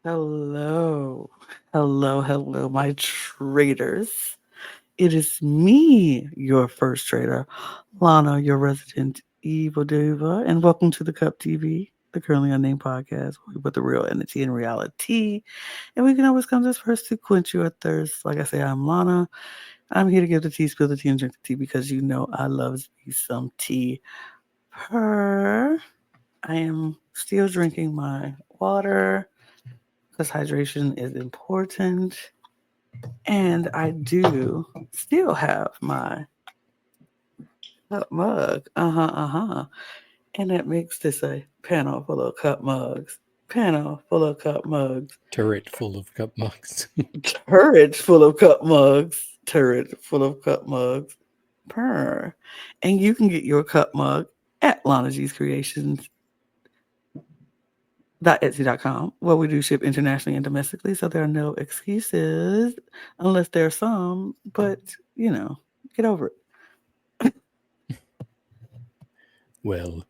Hello. Hello, my traders. It is me, your first trader, Lana, your resident evil diva, and welcome to the Cup TV, the Currently Unnamed Podcast, where we put the real energy in reality. And we can always come this first to quench your thirst. Like I say, I'm Lana. I'm here to give the tea, spill the tea, and drink the tea because you know I love me some tea. Purr. I am still drinking my water because hydration is important. And I do still have my cup mug. And that makes this a panel full of cup mugs. Panel full of cup mugs. Turret full of cup mugs. Turret full of cup mugs. Turret full of cup mugs. Purr. And you can get your cup mug at Lana G's Creations Etsy.com, where we do ship internationally and domestically, so there are no excuses unless there are some, but get over it. Well,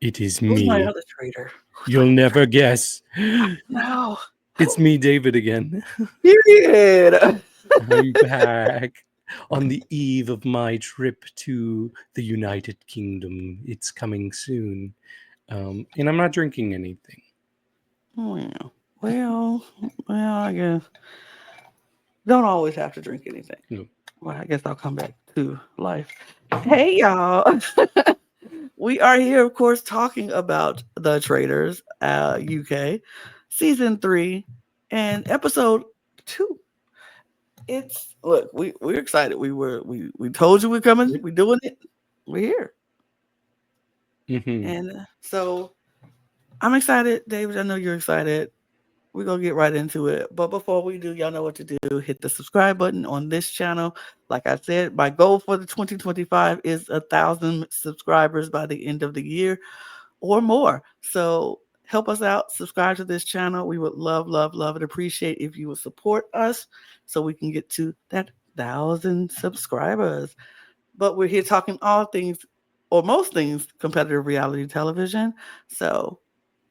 it is Who's my me. other trader? You'll never guess. No. It's me, David, again. Period. I'm back on the eve of my trip to the United Kingdom. It's coming soon. And I'm not drinking anything. Well, I guess don't always have to drink anything. No. Well, I guess I'll come back to life. Hey, y'all. We are here, of course, talking about the Traitors UK season 3 and episode 2. It's look, we're excited. We told you we're coming. We're doing it. We're here. Mm-hmm. And so I'm excited, David. I know you're excited. We're gonna get right into it. But before we do, y'all know what to do. Hit the subscribe button on this channel. Like I said, my goal for the 2025 is 1,000 subscribers by the end of the year or more. So help us out. Subscribe to this channel. We would love, love, love and appreciate if you would support us so we can get to that 1,000 subscribers. But we're here talking all things or most things competitive reality television. So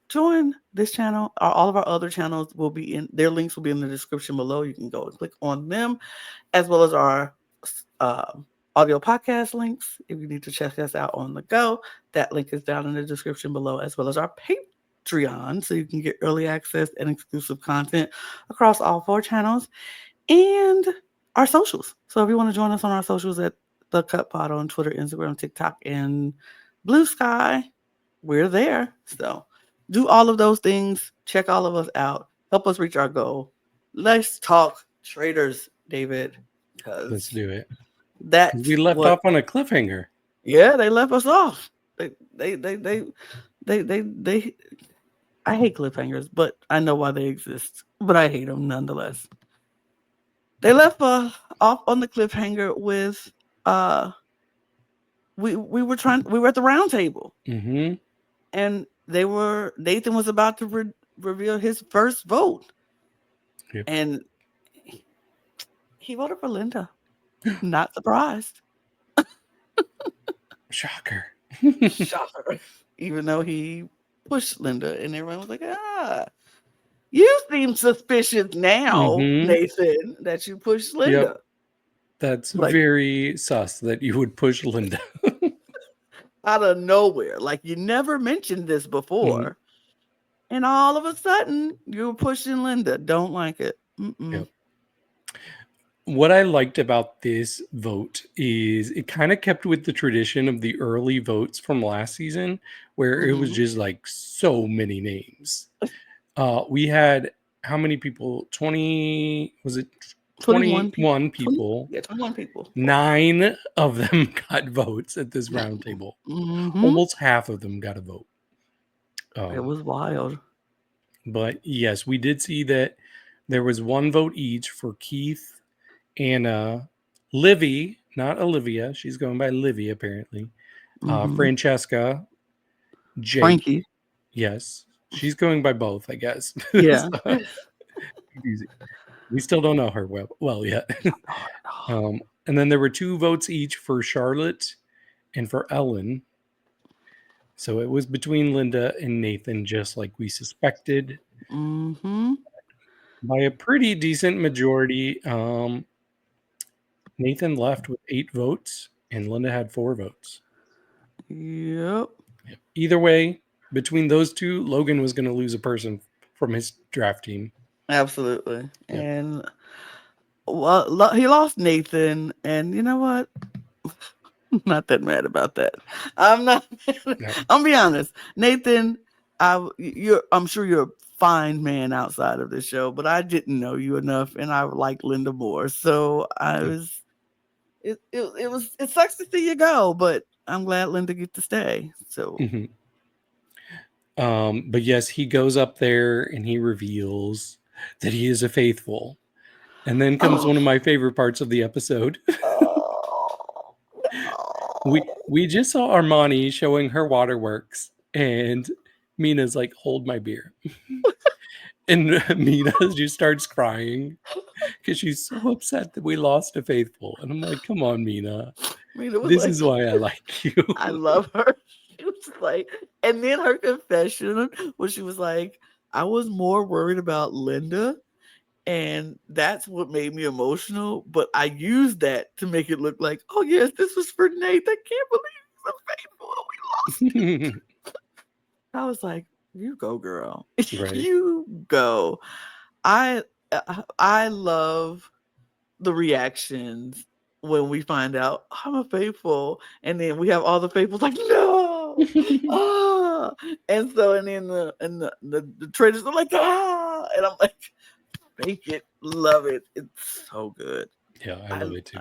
join this channel. All of our other channels will be in their links will be in the description below. You can go and click on them, as well as our uh, audio podcast links. If you need to check us out on the go, that link is down in the description below, as well as our Patreon, so you can get early access and exclusive content across all 4 channels, and our socials. So if you want to join us on our socials at the Cut Pod on Twitter, Instagram, TikTok, and Blue Sky, we're there. So do all of those things. Check all of us out. Help us reach our goal. Let's talk traders, David. Let's do it. That's We left what. off on a cliffhanger. Yeah, they left us off. They. I hate cliffhangers, but I know why they exist. But I hate them nonetheless. They left off on the cliffhanger with we were at the round table, Mm-hmm. and Nathan was about to reveal his first vote, Yep. and he voted for Linda. Not surprised. Shocker. Shocker. Even though he pushed Linda, and everyone was like, you seem suspicious now, Mm-hmm. Nathan, that you pushed Yep. Linda. That's Like very sus that you would push Linda. out of nowhere. Like you never mentioned this Mm-hmm. before. And all of a sudden, you're pushing Linda. Don't like it. Yep. What I liked about this vote is it kind of kept with the tradition of the early votes from last season, where it was just like so many names. We had how many people? 20, was it 21 people. 21 people? 21 people. 9 of them got votes at this roundtable. Almost half of them got a vote. It was wild. But yes, we did see that there was 1 vote each for Keith, Anna, Livy, not Olivia. She's going by Livy apparently. Francesca, Jake. Frankie. Yes, she's going by both, I guess. Yeah. We still don't know her well yet. And then there were 2 votes each for Charlotte and for Ellen. So it was between Linda and Nathan, just like we suspected. by a pretty decent majority. Nathan left with 8 votes, and Linda had 4 votes. Yep. Either way, between those two, Logan was going to lose a person from his draft team. Absolutely. Yep. And he lost Nathan, and you know what? I'm not that mad about that. I'm not. No. I'll be honest, Nathan. I'm sure you're a fine man outside of this show, but I didn't know you enough, and I like Linda more. So I Yep. was. It sucks to see you go, but I'm glad Linda gets to stay. So. Mm-hmm. But yes, he goes up there and he reveals that he is a faithful. And then comes one of my favorite parts of the episode. Oh, we just saw Armani showing her waterworks, and Mina's like, "Hold my beer," and Mina just starts crying because she's so upset that we lost a faithful. And I'm like, "Come on, Mina, Mina was this like, is why I like you." I love her. She was like, and then her confession where she was like, I was more worried about Linda, and that's what made me emotional. But I used that to make it look like, oh yes, this was for Nate. I can't believe he's so faithful. We lost. I was like, you go, girl. Right. You go. I love the reactions when we find out I'm a faithful, and then we have all the faithfuls like, no, ah, and so and then the traitors are like, ah, and I'm like, fake it, love it, it's so good. Yeah, I love it too.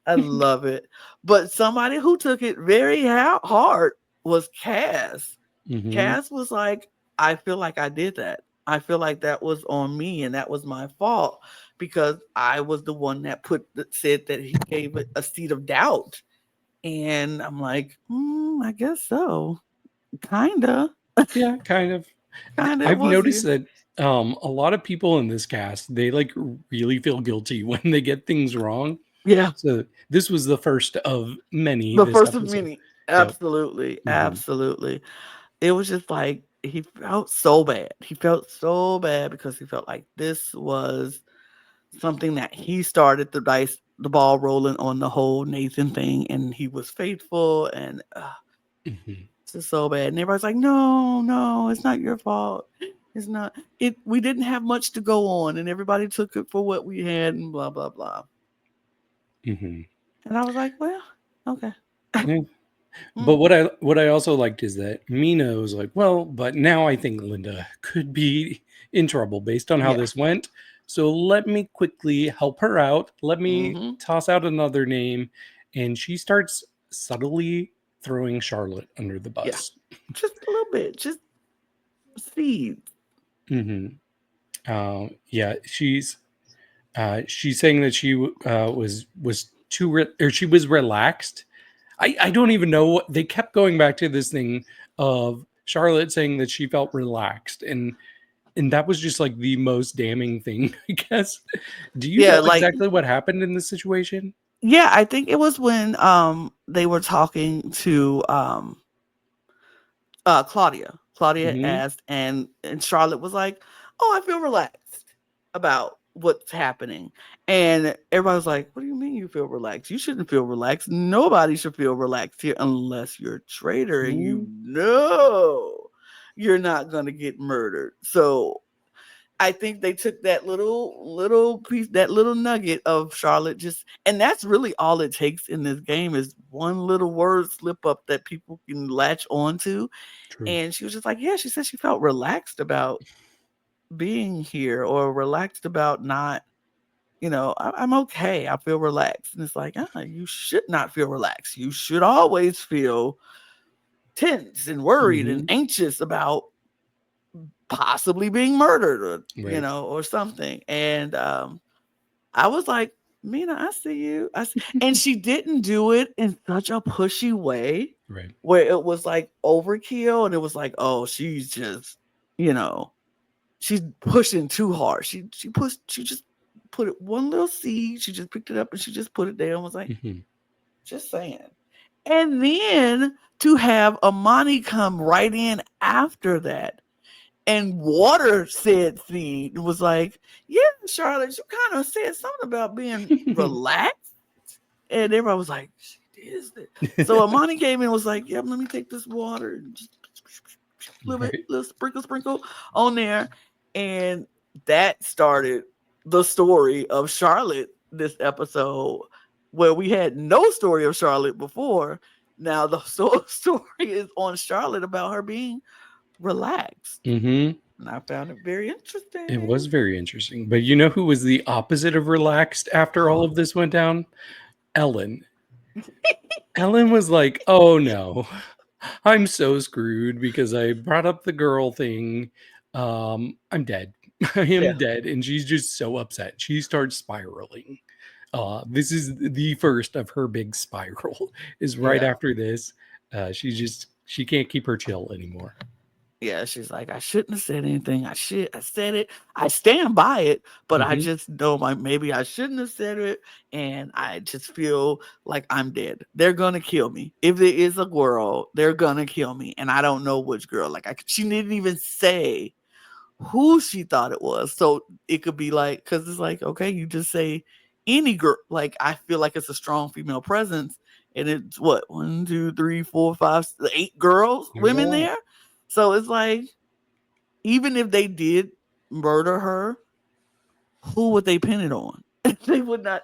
I love it. But somebody who took it very hard was Cass. Mm-hmm. Cass was like, I feel like I did that. I feel like that was on me and that was my fault because I was the one that said that he gave it a seed of doubt. And I'm like, I guess so. Kinda. Yeah, kind of. Kinda I've was noticed you. that a lot of people in this cast, they like really feel guilty when they get things wrong. Yeah. So this was the first of many The this first of episode. many. Yep. Absolutely. Mm-hmm. Absolutely. It was just like he felt so bad. He felt so bad because he felt like this was something that he started the ball rolling on the whole Nathan thing, and he was faithful, and it's just so bad. And everybody's like, no, it's not your fault. It's not. We didn't have much to go on, and everybody took it for what we had, and blah blah blah. Mm-hmm. And I was like, well, okay. Yeah. But what I also liked is that Mina was like, well, but now I think Linda could be in trouble based on how this went. So let me quickly help her out. Let me toss out another name. And she starts subtly throwing Charlotte under the bus. Yeah. Just a little bit. Just seeds. Mm-hmm. Yeah, she's saying that she was she was relaxed. I don't even know what they kept going back to this thing of Charlotte saying that she felt relaxed, and that was just like the most damning thing, I guess. Do you know exactly what happened in this situation? Yeah, I think it was when they were talking to Claudia. Claudia asked, and Charlotte was like, "Oh, I feel relaxed about what's happening." And everybody was like, "What do you mean you feel relaxed? You shouldn't feel relaxed. Nobody should feel relaxed here unless you're a traitor and you know you're not going to get murdered." So I think they took that little piece, that little nugget of Charlotte and that's really all it takes in this game is one little word slip up that people can latch onto. True. And she was just like, yeah, she said she felt relaxed about being here or relaxed about not, I'm okay. I feel relaxed. And it's like, you should not feel relaxed. You should always feel tense and worried and anxious about possibly being murdered or, or something. And I was like, Mina, I see you. And she didn't do it in such a pushy way, right? Where it was like overkill, and it was like, oh, she's just, she's pushing too hard. She just put it one little seed. She just picked it up and she just put it there and was like, just saying. And then to have Amani come right in after that And Water said Seed was like, yeah, Charlotte, you kind of said something about being relaxed. And everybody was like, she is this. So Amani came in and was like, yep, let me take this water and just a little bit, Right. little sprinkle on there. And that started the story of Charlotte this episode, where we had no story of Charlotte before. Now the story is on Charlotte about her being relaxed. Mm-hmm. And I found it very It interesting. was very interesting. But you know who was the opposite of relaxed after all of this went down? Ellen. Ellen was like, oh no, I'm so screwed because I brought up the girl thing. I'm dead. I Yeah. am dead. And she's just so upset. She starts spiraling. This is the first of her big spiral, is right Yeah. after this. She can't keep her chill anymore. Yeah, she's like, I shouldn't have said anything. I said it. I stand by it, but I Mm-hmm. just know maybe I shouldn't have said it. And I just feel like I'm dead. They're gonna kill me. If there is a girl, they're gonna kill me. And I don't know which girl. Like she didn't even say who she thought it was. So it could be like, because it's like, okay, you just say any girl. Like I feel like it's a strong female presence. And it's what, 1, 2, 3, 4, 5, 8 girls, There's a women lot. there. So it's like, even if they did murder her, who would they pin it on? They would not.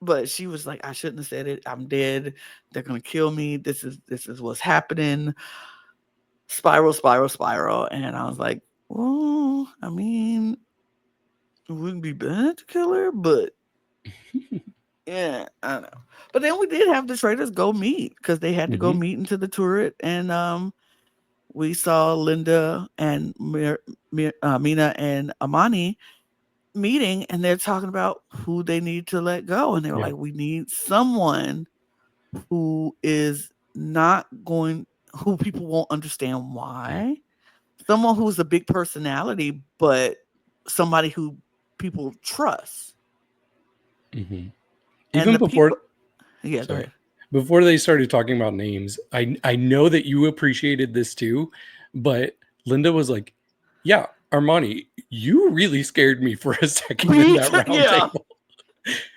But she was like, I shouldn't have said it. I'm dead. They're gonna kill me. This is what's happening. Spiral. And I was like, well, I mean, it wouldn't be bad to kill her, but yeah, I don't know. But then we did have the traitors go meet because they had to go Mm-hmm. meet into the turret, and we saw Linda and Mina and Amani meeting, and they're talking about who they need to let go. And they were Yeah. like, we need someone who is not going, who people won't understand Yeah. why. Someone who's a big personality, but somebody who people trust. Mm-hmm. And Even the before, people, yeah, go sorry, ahead. before they started talking about names, I know that you appreciated this too, but Linda was like, "Yeah, Armani, you really scared me for a second in Me that too, round yeah. table."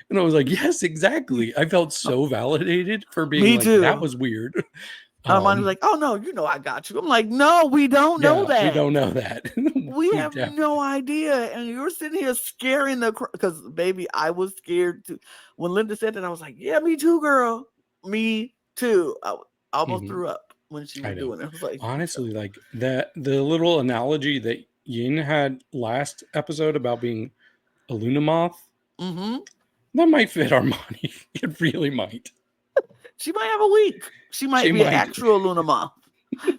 And I was like, "Yes, exactly." I felt so validated for being Me like, "That too. was weird." Armani was Um, like, oh no, I got you. I'm like, no, we don't know yeah, we that. don't know that. We We have no idea. And you're sitting here scaring because baby, I was scared too. When Linda said that, I was like, yeah, me too, girl. Me too. I almost Mhm. threw up when she I was know. doing it. I was like, Honestly, like that the little analogy that Yin had last episode about being a Luna moth, mm-hmm. that might fit Armani. It really might. She might have a week. She She might be an might. actual Luna moth.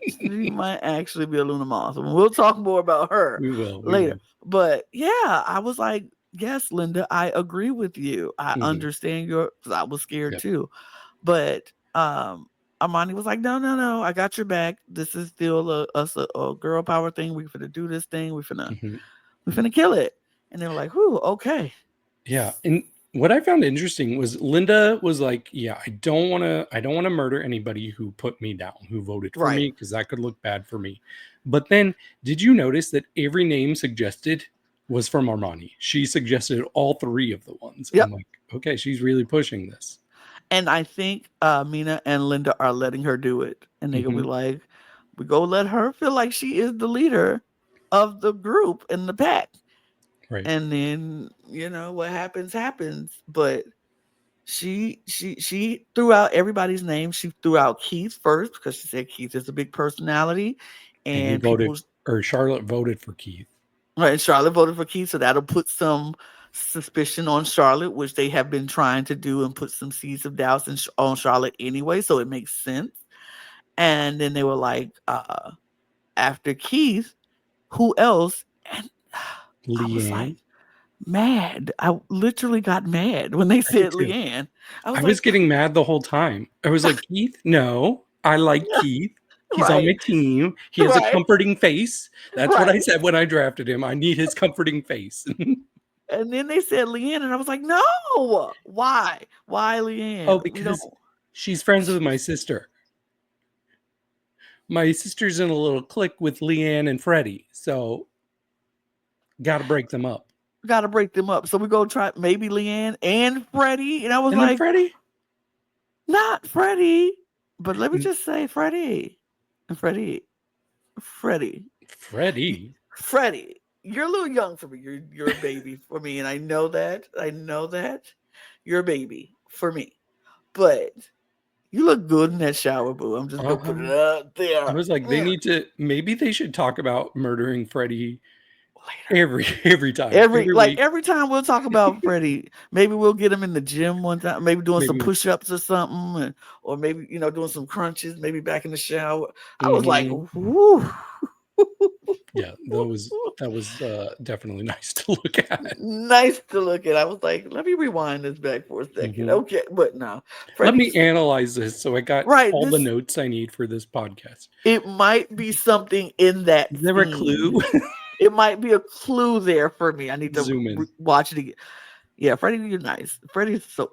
She might actually be a Luna moth. And we'll talk more about her We will. We later. will. But yeah, I was like, yes, Linda, I agree with you. I Hmm. understand because I was scared Yep. too. But Armani was like, no, I got your back. This is still a girl power thing. We finna do this thing. Hmm. We finna kill it. And they were like, whew, okay. Yeah. And what I found interesting was Linda was like, "Yeah, I don't want to murder anybody who put me down, who voted for Right. me, because that could look bad for me." But then, did you notice that every name suggested was from Armani? She suggested all three of the ones. I'm Yep. like, okay, she's really pushing this. And I think Mina and Linda are letting her do it. And they gonna be Hmm. like, we go let her feel like she is the leader of the group and the pack. Right. And then, what happens. But she threw out everybody's name. She threw out Keith first because she said Keith is a big personality. And he And voted, or Charlotte voted for Keith. right, and Charlotte voted for Keith, so that'll put some suspicion on Charlotte, which they have been trying to do and put some seeds of doubt on Charlotte anyway, so it makes sense. And then they were like, after Keith, who else? And I was like Leanne. mad. I literally got mad when they I did said too. Leanne. I I was was like, getting mad the whole time. I was like, Keith, no, I like Keith. He's on right, my team. He has a right, comforting face. That's what I right. said when I drafted him. I need his comforting face. And then they said Leanne, and I was like, no, why? Why Oh, Leanne? We don't. because she's friends with my sister. my sister's in a little clique with Leanne and Freddie, so got to break them up. Got to break them up. So we go try maybe Leanne and Freddie. And I was And then like, Freddie? not Freddie. But let me just say Freddie. And Freddie. Freddie. Freddie. Freddie. You're a little young for me. You're a baby for me. And I know that. I know that. You're a baby for me. But you look good in that shower, boo. I'm just going to put it up there. I was like, maybe they should talk about murdering Freddie later. Every time. Every time we'll talk about Freddie. Maybe we'll get him in the gym one time, maybe doing some push-ups or something, or maybe doing some crunches, maybe back in the shower. I was like, whoo. Yeah, that was definitely nice to look at. Nice to look at. I was like, let me rewind this back for a second. Okay, but no. Let me analyze this so I got all the notes I need for this podcast. It might be something in that. Is there a clue? It might be a clue there for me. I need to zoom in. Watch it again. Yeah, Freddie, you're nice. Freddie's kind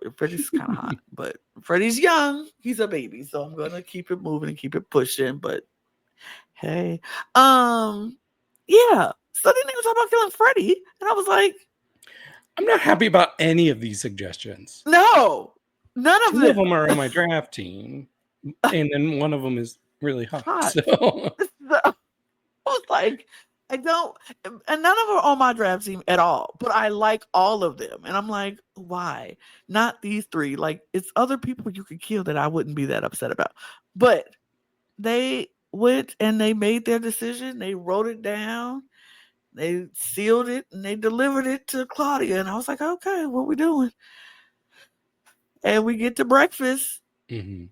of hot, but Freddie's young. He's a baby, so I'm gonna keep it moving and keep it pushing. But hey, yeah. So then they were talking about killing Freddie, and I was like, I'm not happy about any of these suggestions. No, none of them. Two of them are on my draft team, and then one of them is really hot. So I was like, I don't, and none of them are on my draft team at all, but I like all of them. And I'm like, why? Not these three. Like, it's other people you could kill that I wouldn't be that upset about. But they went and they made their decision. They wrote it down. They sealed it and they delivered it to Claudia. And I was like, okay, what we doing? And we get to breakfast. Mm-hmm.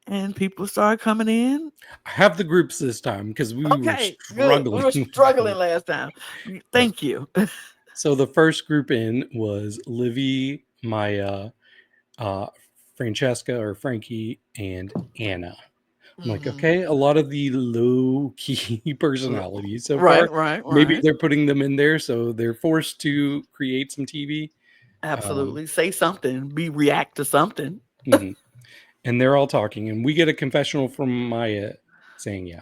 And people started coming in. I have the groups this time because we were struggling. Good. We were struggling last time. Thank you. So the first group in was Livy, Maya, Francesca or Frankie, and Anna. I'm like, okay, a lot of the low-key personalities so far. Right. Maybe they're putting them in there, so they're forced to create some TV. Absolutely. Say something. React to something. Mm-hmm. And they're all talking, and we get a confessional from Maya saying, yeah,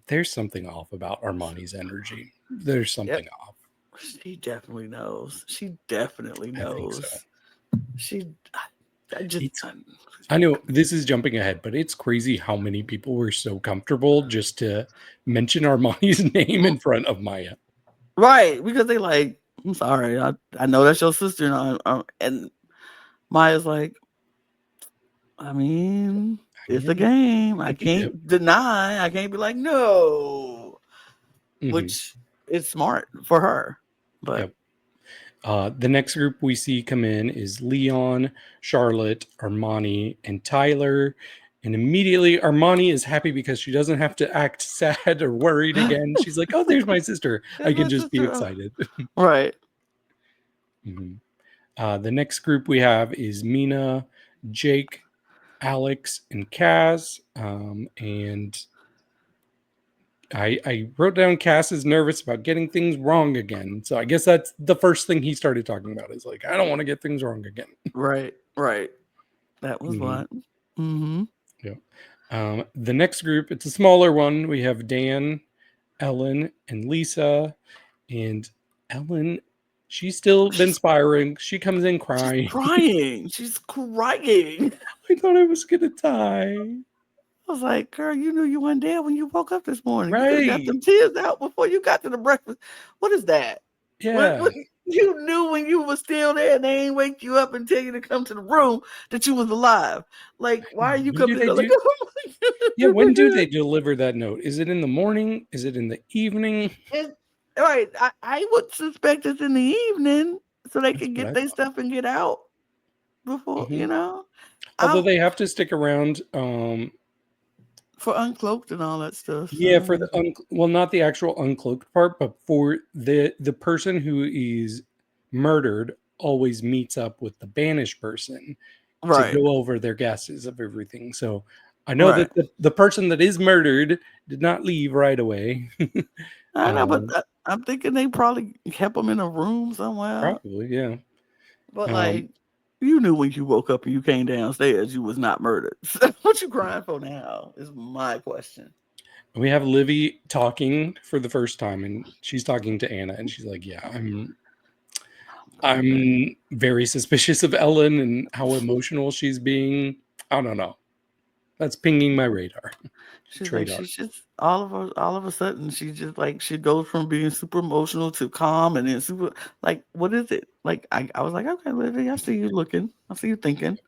there's something off about Armani's energy. There's something off. She definitely knows. She definitely knows. So. I know this is jumping ahead, but it's crazy how many people were so comfortable just to mention Armani's name in front of Maya. Right, because they like, I'm sorry, I know that's your sister, and Maya's like, I mean, it's a game. I can't deny. I can't be like, no, which is smart for her. But the next group we see come in is Leon, Charlotte, Armani, and Tyler. And immediately Armani is happy because she doesn't have to act sad or worried again. She's like, oh, there's my sister. I can just be excited. Right. The next group we have is Mina, Jake, Alex, and Kaz. And I wrote down Cass is nervous about getting things wrong again. So I guess that's the first thing he started talking about is like, I don't want to get things wrong again. Right. That was what. Yeah. The next group, it's a smaller one. We have Dan, Ellen, and Lisa. And Ellen, she's still been spiraling. She comes in crying. She's crying. I thought I was going to die. I was like, girl, you knew you weren't there when you woke up this morning. Right. You got them tears out before you got to the breakfast. What is that? Yeah. What, you knew when you were still there and they ain't wake you up and tell you to come to the room that you was alive. Like, why are you coming in? Like, yeah, when do they deliver that note? Is it in the morning? Is it in the evening? Right. I would suspect it's in the evening so they can get their stuff and get out before, Although they have to stick around for uncloaked and all that stuff. So. Yeah, for the not the actual uncloaked part, but for the person who is murdered always meets up with the banished person to go over their guesses of everything. So I know that the person that is murdered did not leave right away. I know, but I'm thinking they probably kept them in a room somewhere. Probably, yeah. But You knew when you woke up and you came downstairs you was not murdered. So what you crying for now is my question. We have Livy talking for the first time, and she's talking to Anna, and she's like, "Yeah, I'm very suspicious of Ellen and how emotional she's being. I don't know. That's pinging my radar. She's like, Radar. she's just all of a sudden she just like she goes from being super emotional to calm and then super like what is it? Like I was like, okay, Livy, I see you looking. I see you thinking.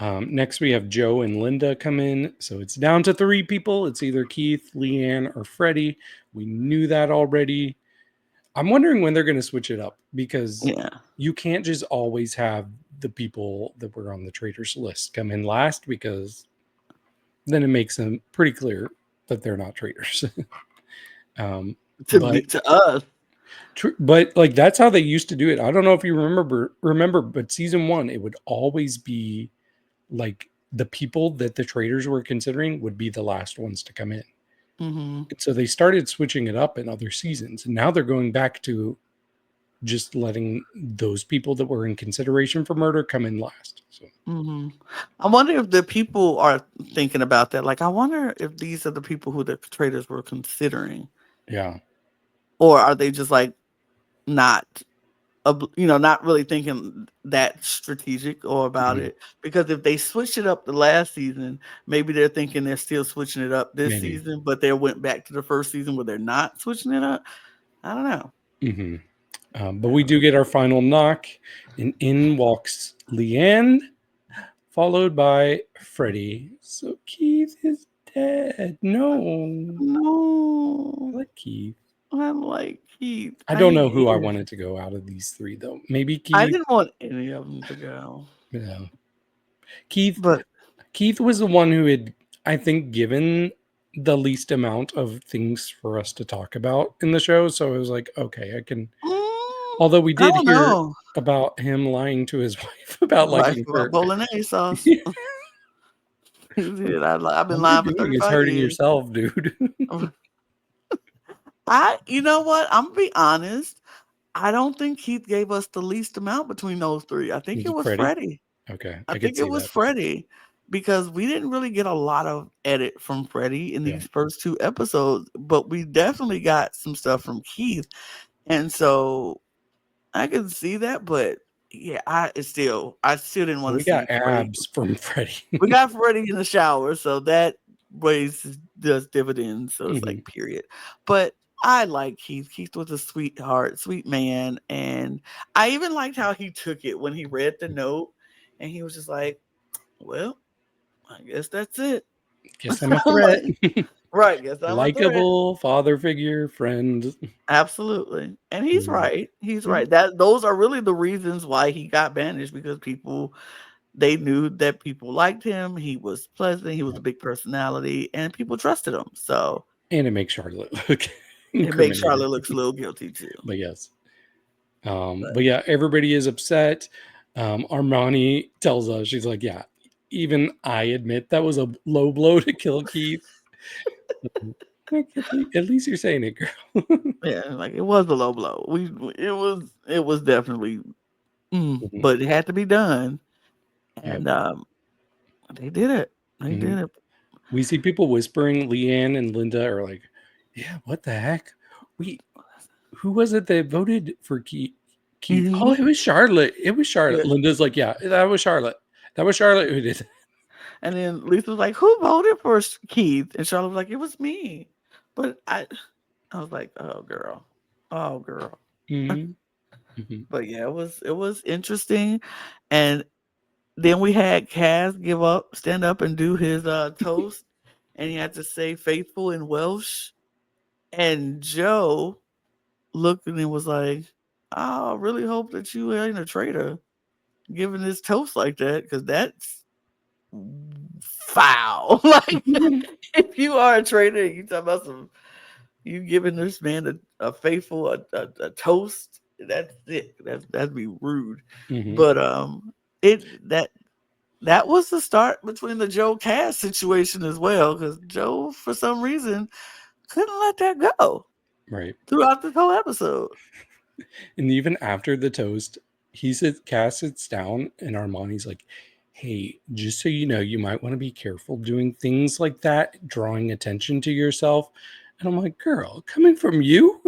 Next, we have Joe and Linda come in. So it's down to 3 people. It's either Keith, Leanne, or Freddie. We knew that already. I'm wondering when they're going to switch it up because Yeah. you can't just always have the people that were on the traitors list come in last because then it makes them pretty clear that they're not traitors. But To us. but like that's how they used to do it. I don't know if you remember, but season 1 it would always be like the people that the traders were considering would be the last ones to come in. Mm-hmm. So they started switching it up in other seasons, and now they're going back to just letting those people that were in consideration for murder come in last. So Mm-hmm. I wonder if the people are thinking about that. Like, I wonder if these are the people who the traders were considering, yeah, or are they just like not not really thinking that strategic or about mhm, it. Because if they switched it up the last season, maybe they're thinking they're still switching it up this maybe. season, but they went back to the first season where they're not switching it up. I don't know. Hmm. But we do get our final knock, and in walks Leanne, followed by Freddie. So Keith is dead. No, I No, like Keith. I'm like Keith. I don't know who I wanted to go out of these 3 though. Maybe I Keith. didn't want any of them to go, Yeah. Keith but Keith was the one who had, I think, given the least amount of things for us to talk about in the show. So I was like, okay, I can. mm, Although we I did don't hear know. about him lying to his wife about Like liking about her. bolognese sauce. Yeah, He did. I've been all you're lying for doing is 35 hurting years. yourself, dude. You know what? I'm gonna be honest. I don't think Keith gave us the least amount between those 3. I think Was it it was Freddie? Freddie. Okay, I I could think it see was that. Freddie because we didn't really get a lot of edit from Freddie in Yeah. these first 2 episodes, but we definitely got some stuff from Keith. And so I can see that, but yeah, I still didn't want We to see got Freddie. abs from We Freddie. got Freddie in the shower, so that does dividends. So it's Hmm. like period. But I like Keith. Keith was a sweetheart, sweet man, and I even liked how he took it when he read the note, and he was just like, "Well, I guess that's it." Guess I'm a I'm threat. like, right? Guess I'm a threat. Likeable father figure, friend. Absolutely, and he's Mhm. right. He's Mhm. right. That those are really the reasons why he got banished because people they knew that people liked him. He was pleasant. He was a big personality, and people trusted him. So And it makes Charlotte look it makes incriminating. Charlotte looks a little guilty too. But yes. But But yeah, everybody is upset. Armani tells us, she's like, yeah, even I admit that was a low blow to kill Keith. Like, at least you're saying it, girl. yeah, like it was a low blow. It was definitely, Mhm. but it had to be done, Yep. and they did it. They Mhm. did it. We see people whispering. Leanne and Linda are like, yeah, what the heck? We Who was it that voted for Keith? Oh, Mhm. it was Charlotte. It was Charlotte. Yeah. Linda's like, yeah, that was Charlotte. That was Charlotte who did it. And then Lisa was like, "Who voted for Keith?" And Charlotte was like, "It was me." But I was like, oh girl." Hmm. Hmm. But yeah, it was interesting, and then we had Kaz stand up and do his toast, and he had to say "faithful" in Welsh, and Joe looked and was like, "I really hope that you ain't a traitor giving this toast like that, because that's foul." Like, if you are a traitor, you talk about some you giving this man a faithful a toast. That's it. That'd be rude. Hmm. But it that was the start between the Joe Cass situation as well, because Joe for some reason couldn't let that go Right. throughout the whole episode. And even after the toast, Cass sits down, and Armani's like, "Hey, just so you know, you might want to be careful doing things like that, drawing attention to yourself." And I'm like, "Girl, coming from you,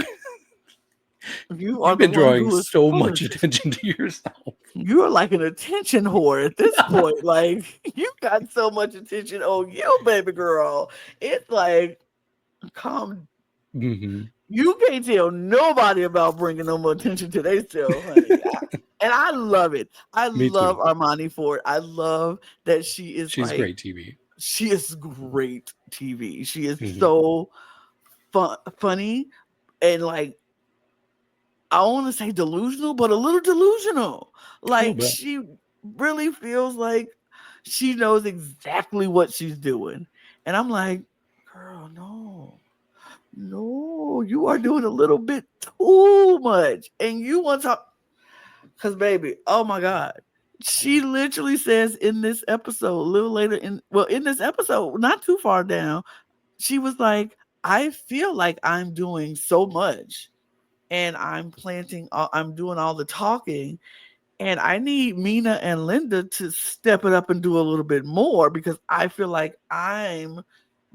You are you've the been one drawing who is so much pulling this. attention to yourself." You're like an attention whore at this point. Like you got so much attention on you, baby girl. It's like, come, Hmm. you can't tell nobody about bringing no more attention to themselves, honey. And I love it. I Me love too. Armani for it. I love that she is She's like, great TV. she is great TV. She is Hmm. so funny and like, I want to say delusional, but a little delusional. A little Like bit. she really feels like she knows exactly what she's doing. And I'm like, girl, no, no, you are doing a little bit too much. And you want to, because baby, oh my God. She literally says in this episode, a little later in this episode, not too far down, she was like, I feel like I'm doing so much and I'm doing all the talking. And I need Mina and Linda to step it up and do a little bit more because I feel like I'm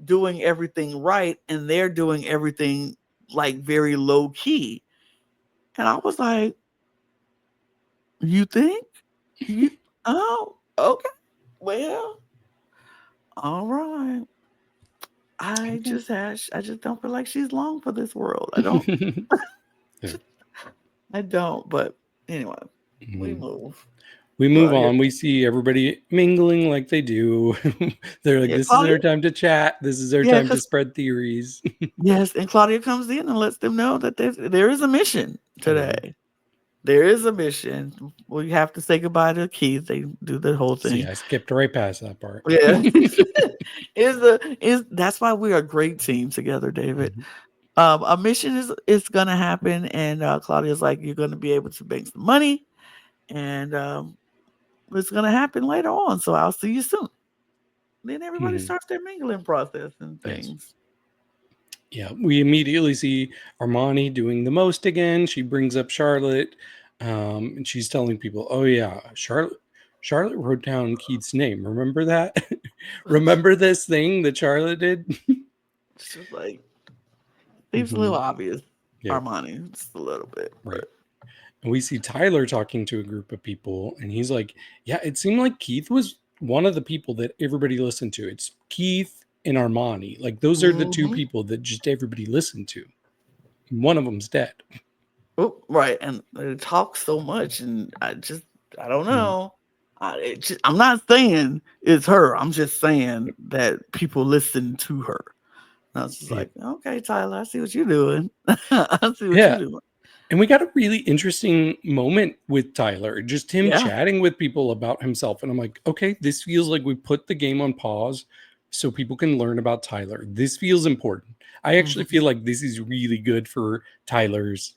doing everything right and they're doing everything like very low key. And I was like, you think? You oh, okay. Well, all right. I just don't feel like she's long for this world. I don't. Yeah. I don't, but anyway, we Mhm. move. We move Claudia. on. We see everybody mingling like they do. They're like, Yeah, this is Claudia. our time to chat. This is our Yeah, time to because spread theories. yes, and Claudia comes in and lets them know that there is a mission Mhm. today. There is a mission. We have to say goodbye to Keith. They do the whole See, thing. I skipped right past that part. Yeah. Is that's why we are a great team together, David. Mhm. A mission is gonna happen, and Claudia's like, you're gonna be able to make some money, and it's gonna happen later on. So I'll see you soon. Then everybody Mhm. starts their mingling process and Yes. things. Yeah. We immediately see Armani doing the most again. She brings up Charlotte, and she's telling people, "Oh yeah, Charlotte wrote down Keith's name. Remember that? Remember this thing that Charlotte did?" It's just like seems a little Mhm. obvious, Yeah. Armani, just a little bit, Right. but And we see Tyler talking to a group of people, and he's like, "Yeah, it seemed like Keith was one of the people that everybody listened to. It's Keith and Armani. Like those are the two mhm. people that just everybody listened to. One of them's dead." Oh, right, and they talk so much, and I don't Mhm. know. I'm not saying it's her. I'm just saying that people listen to her. And I was just Yeah. like, okay, Tyler, I see what you're doing. I see what you're Yeah. doing. And we got a really interesting moment with Tyler, just him Yeah. chatting with people about himself. And I'm like, okay, this feels like we put the game on pause so people can learn about Tyler. This feels important. I actually Hmm. feel like this is really good for Tyler's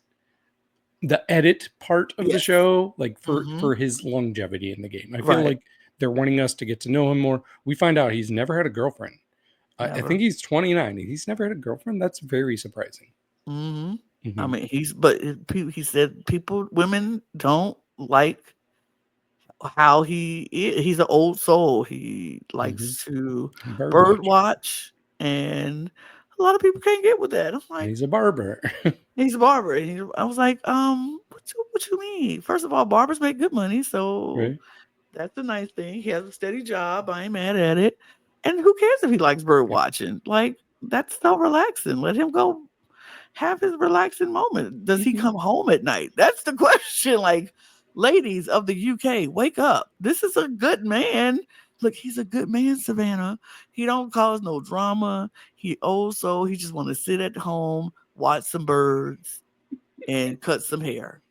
the edit part of the Yes. show, like Hmm. for his longevity in the game. I feel Right. like they're wanting us to get to know him more. We find out he's never had a girlfriend. I Never. think he's 29. He's never had a girlfriend. That's very surprising. Hmm. I Hmm. mean, he said women don't like how he's an old soul. He Hmm. likes to Bird bird watcher. watch, and a lot of people can't get with that. I'm And like, he's a barber. he's a barber. And I was like, what you mean? First of all, barbers make good money, so Right? that's a nice thing. He has a steady job. I ain't mad at it. And who cares if he likes bird Yep. watching? Like, that's so relaxing. Let him go have his relaxing moment. Does he Hmm. come home at night? That's the question. Like, ladies of the UK, wake up. This is a good man. Look, he's a good man, Savannah. He don't cause no drama. He just want to sit at home, watch some birds, and cut some hair.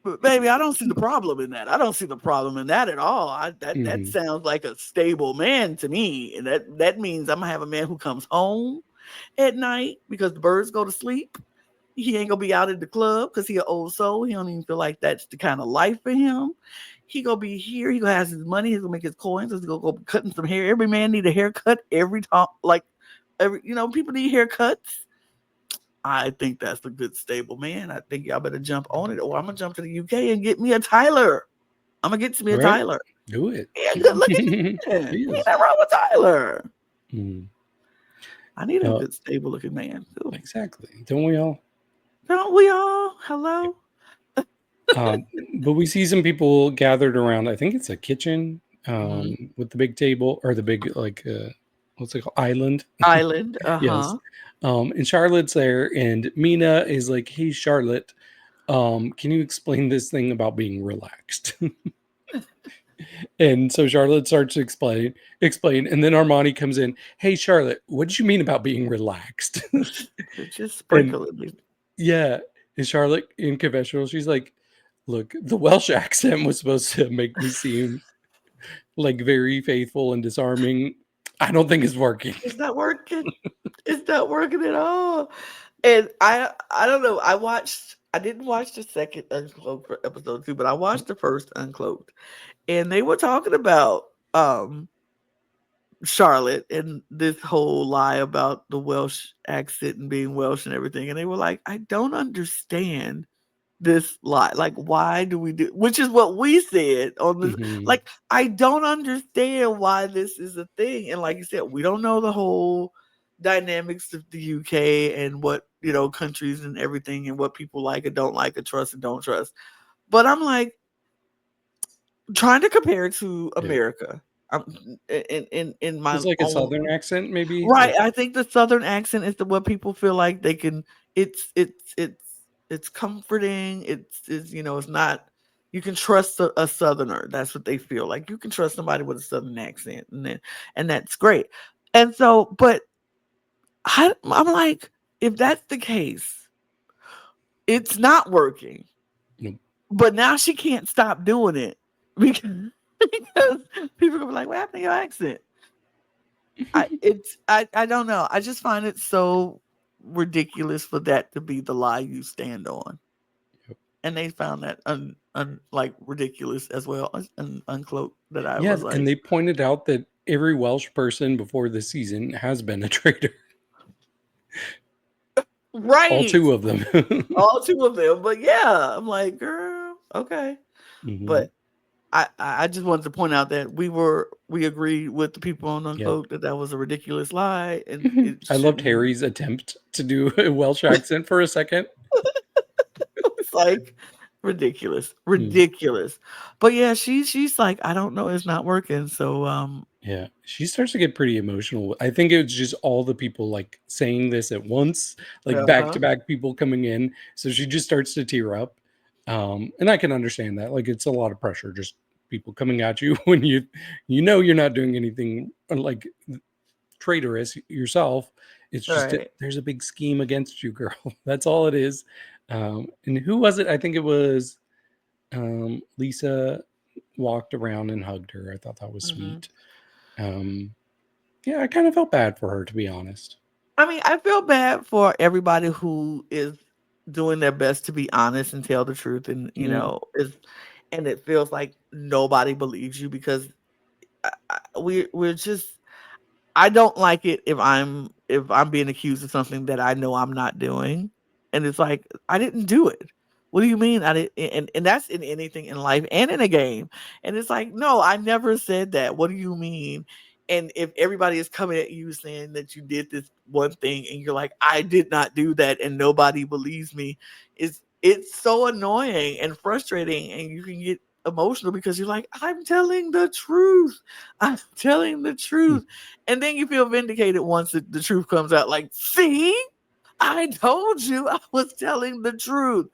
But baby, I don't see the problem in that. I don't see the problem in that at all. That Hmm. sounds like a stable man to me. And that means I'm gonna have a man who comes home at night because the birds go to sleep. He ain't gonna be out at the club because he an old soul. He don't even feel like that's the kind of life for him. He gonna be here. He gonna have his money. He's gonna make his coins. He's gonna go cutting some hair. Every man need a haircut every time. Like every people need haircuts. I think that's a good stable man. I think y'all better jump on it, or I'm gonna jump to the UK and get me a Tyler. I'm gonna get me All a right, Tyler. do it. Yeah, good looking man. He Ain't is. that wrong with Tyler? Mm. I need a Uh, good stable looking man too. exactly. Don't we all? Don't we all? Hello. Um, but we see some people gathered around. I think it's a kitchen Hmm. with the big table or the big like what's it called, island. Island. Yes. Uh-huh. And Charlotte's there, and Mina is like, "Hey, Charlotte, can you explain this thing about being relaxed?" And so Charlotte starts to explain, and then Armani comes in. Hey, Charlotte, what did you mean about being relaxed? Just And sprinkle it. yeah, and Charlotte in confessional, she's like, "Look, the Welsh accent was supposed to make me seem like very faithful and disarming. I don't think it's working." It's not working. It's not working at all. And I don't know. I didn't watch the second Uncloaked for episode 2, but I watched the first Uncloaked. And they were talking about Charlotte and this whole lie about the Welsh accent and being Welsh and everything. And they were like, I don't understand this lie. Like, why do we do, which is what we said on this. Mhm. Like, I don't understand why this is a thing. And like you said, we don't know the whole dynamics of the UK and what, countries and everything and what people like and don't like and trust and don't trust. But I'm like, trying to compare it to Yeah. America. In my It's like a own southern accent, maybe. right, Like, I think the southern accent is the what people feel like they can. It's comforting. It's not. You can trust a southerner. That's what they feel like. You can trust somebody with a southern accent, and that's great. And so, but I'm like, if that's the case, it's not working. you But now she can't stop doing it because people are gonna be like, "What happened to your accent?" know. I don't know. I just find it so ridiculous for that to be the lie you stand on. And they found that like ridiculous as well as uncloaked that I Yeah, was and like, they pointed out that every Welsh person before this season has been a traitor. All right, two of them. all two of them. But yeah, I'm like, girl, okay. Mhm. But I just wanted to point out that we agreed with the people on Yeah. Uncloaked that was a ridiculous lie and it I loved shouldn't. Harry's attempt to do a Welsh accent for a second. It's like ridiculous, Mm. ridiculous. But yeah, she's like, I don't know, it's not working. So Yeah, she starts to get pretty emotional. I think it was just all the people like saying this at once, like back to uh-huh. back people coming in. So she just starts to tear up. And I can understand that. Like it's a lot of pressure, just people coming at you when you're not doing anything like traitorous yourself. It's just Right. there's a big scheme against you, girl. That's all it is. And who was it? I think it was Lisa walked around and hugged her. I thought that was Hmm. sweet. Um, yeah, I kind of felt bad for her, to be honest. I mean, I feel bad for everybody who is doing their best to be honest and tell the truth, and Mm, is and it feels like nobody believes you because we're just. I don't like it if I'm being accused of something that I know I'm not doing, and it's like I didn't do it. What do you mean I didn't? And that's in anything in life and in a game. And it's like, no, I never said that. What do you mean? And if everybody is coming at you saying that you did this one thing, and you're like, I did not do that, and nobody believes me, it's so annoying and frustrating, and you can get emotional because you're like, I'm telling the truth. I'm telling the mm. truth. And then you feel vindicated once the truth comes out. Like, see, I told you I was telling the truth.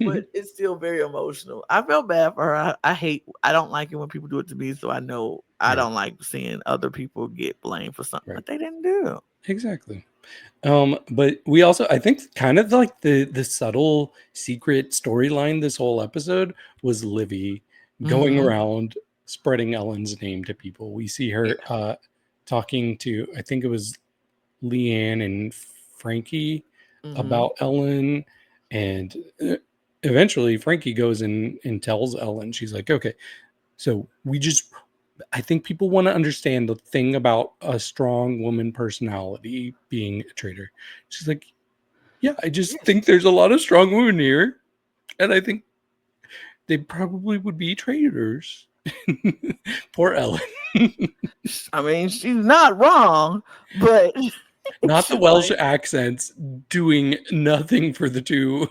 But it's still very emotional. I feel bad for her. I don't like it when people do it to me. So I know I Yeah, don't like seeing other people get blamed for something right. that they didn't do. Exactly. But we also, I think, kind of like the subtle secret storyline this whole episode was Livy going Hmm. around spreading Ellen's name to people. We see her talking to, I think it was Leanne and Frankie Hmm. about Ellen, and eventually Frankie goes and tells Ellen. She's like, "Okay, so I think people want to understand the thing about a strong woman personality being a traitor." She's like, Yeah, I just think there's a lot of strong women here, and I think they probably would be traitors. Poor Ellen. I mean, she's not wrong, but it's Not the just Welsh like accents doing nothing for the two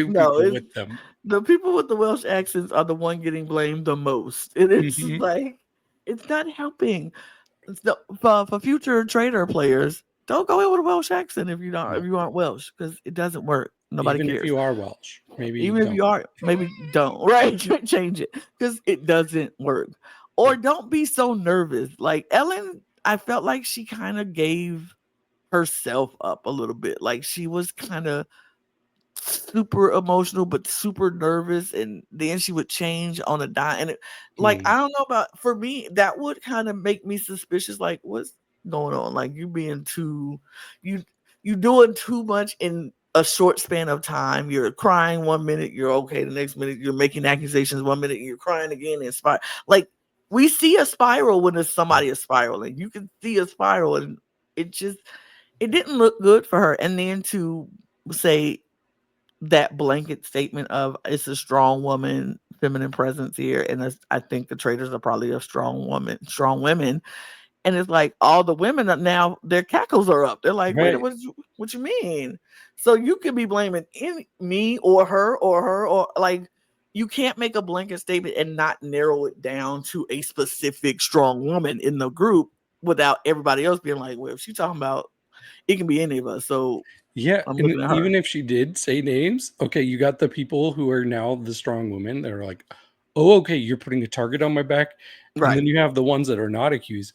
no, people it's with them. the people with the Welsh accents are the one getting blamed the most, and it's Hmm. like it's not helping. So, for future trader players, don't go in with a Welsh accent if No, you aren't Welsh because it doesn't work. Nobody even if cares. you are Welsh, maybe Even if don't. you are, maybe don't right change it because it doesn't work. Or Yep. don't be so nervous. Like Ellen, I felt like she kind of gave herself up a little bit. Like she was kind of super emotional but super nervous, and then she would change on a dime, and like Mm. I don't know, about for me that would kind of make me suspicious, like what's going on, like you being too you you doing too much in a short span of time. You're crying one minute, you're okay, the next minute you're making accusations, one minute you're crying again and like we see a spiral when there's somebody is spiraling. You can see a spiral, and it just it didn't look good for her. And then to say that blanket statement of it's a strong woman, feminine presence here, and I think the traders are probably a strong women, and it's like all the women are now their cackles are up. They're like, wait, Right. what you mean? So you could be blaming me or her or like you can't make a blanket statement and not narrow it down to a specific strong woman in the group without everybody else being like, well, if she's talking about it can be any of us. So Yeah, I'm and looking at her. even if she did say names, okay, you got the people who are now the strong women that are like, "Oh, okay, you're putting a target on my back," and Right. then you have the ones that are not accused.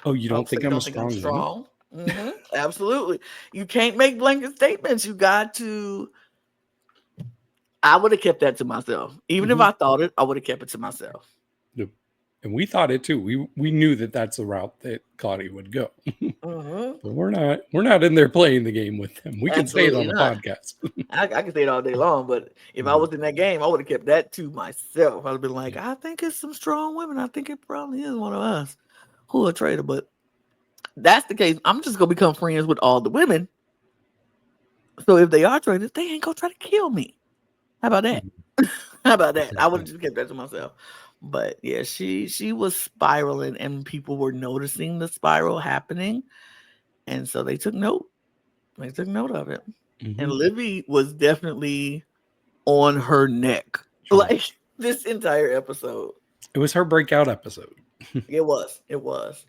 "Oh, you Oh, don't so think you I'm a don't think I'm strong woman?" strong? Absolutely. You can't make blanket statements. You got to. I would have kept that to myself. Even if Mhm. I thought it, I would have kept it to myself. Yep. And we thought it too. We knew that that's the route that Claudia would go, hmm but we're not in there playing the game with them. We can say it Absolutely on the not. podcast. I can say it all day long, but if I Mhm. was in that game, I would have kept that to myself. I'd have been like, Yeah. I think it's some strong women. I think it probably is one of us who are traitor. But that's the case. I'm just gonna become friends with all the women. So if they are traitors, they ain't gonna try to kill me. How about that? Mhm. How about that? I would Exactly. have just kept that to myself. But yeah, she was spiraling, and people were noticing the spiral happening, and so they took note. They took note of it. And Mhm. Livy was definitely on her neck, She was. like this entire episode. It was her breakout episode. It was. It was.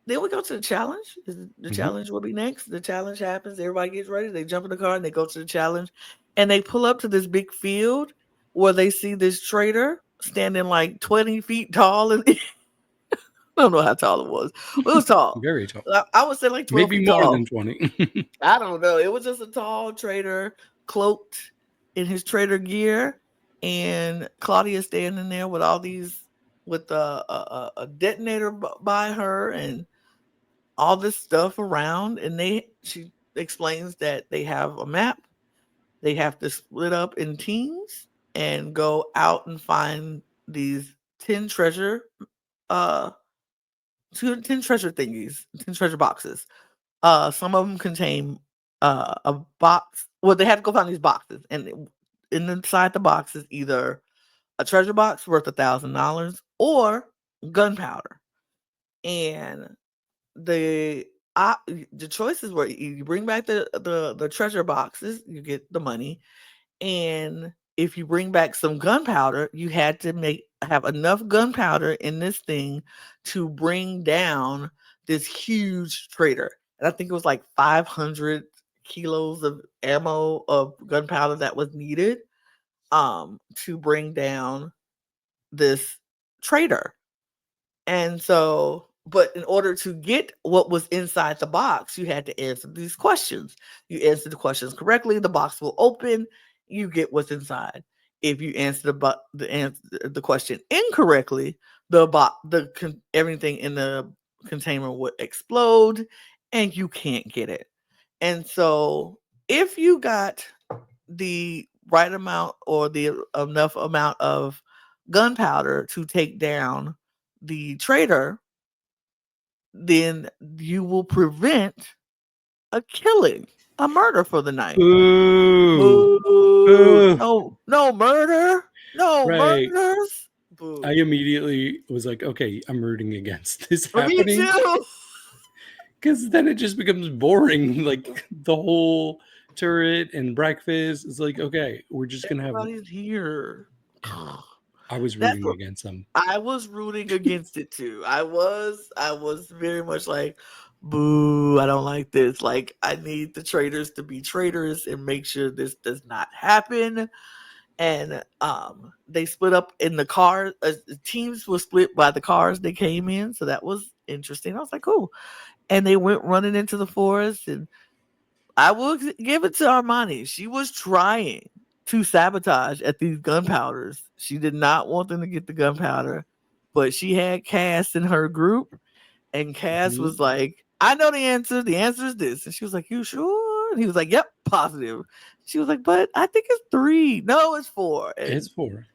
Then we go to the challenge. The Mhm. challenge will be next. The challenge happens. Everybody gets ready. They jump in the car and they go to the challenge. And they pull up to this big field where they see this trader standing like 20 feet tall. And I don't know how tall it was. It was tall. Very tall. I would say like 12 Maybe feet more tall. than 20. I don't know. It was just a tall trader cloaked in his trader gear. And Claudia standing there with all these, with a detonator by her and all this stuff around, and she explains that they have a map. They have to split up in teams and go out and find these 10 treasure uh 10 treasure thingies, 10 treasure boxes. Some of them contain a box. Well, they had to go find these boxes, and inside the box is either a treasure box worth $1,000 or gunpowder. And the the choices were you bring back the treasure boxes, you get the money, and if you bring back some gunpowder, you had to have enough gunpowder in this thing to bring down this huge trader. And I think it was like 500 kilos of ammo of gunpowder that was needed to bring down this trader. And so, but in order to get what was inside the box, you had to answer these questions. You answer the questions correctly, the box will open, you get what's inside. If you answer the question incorrectly, everything in the container would explode and you can't get it. And so, if you got the right amount or the enough amount of gunpowder to take down the traitor, then you will prevent a killing. a murder for the night. Boo. Boo! Boo. No murder, no Right. murders. I Boo! immediately was like, okay, I'm rooting against this Me happening. too. Because then it just becomes boring. Like the whole turret and breakfast is like, okay, we're just gonna have. Everybody's here. Yeah, I was That's rooting what against them. I was rooting against it too. I was very much like, boo, I don't like this. Like, I need the traitors to be traitors and make sure this does not happen. And they split up in the car. Teams were split by the cars they came in, so that was interesting. I was like, cool. And they went running into the forest, and I will give it to Armani. She was trying to sabotage at these gunpowders. She did not want them to get the gunpowder, but she had Cass in her group, and Cass Mhm. was like, I know the answer. The answer is this. And she was like, you sure? And he was like, yep, positive. She was like, but I think it's 3. No, it's 4. It's for.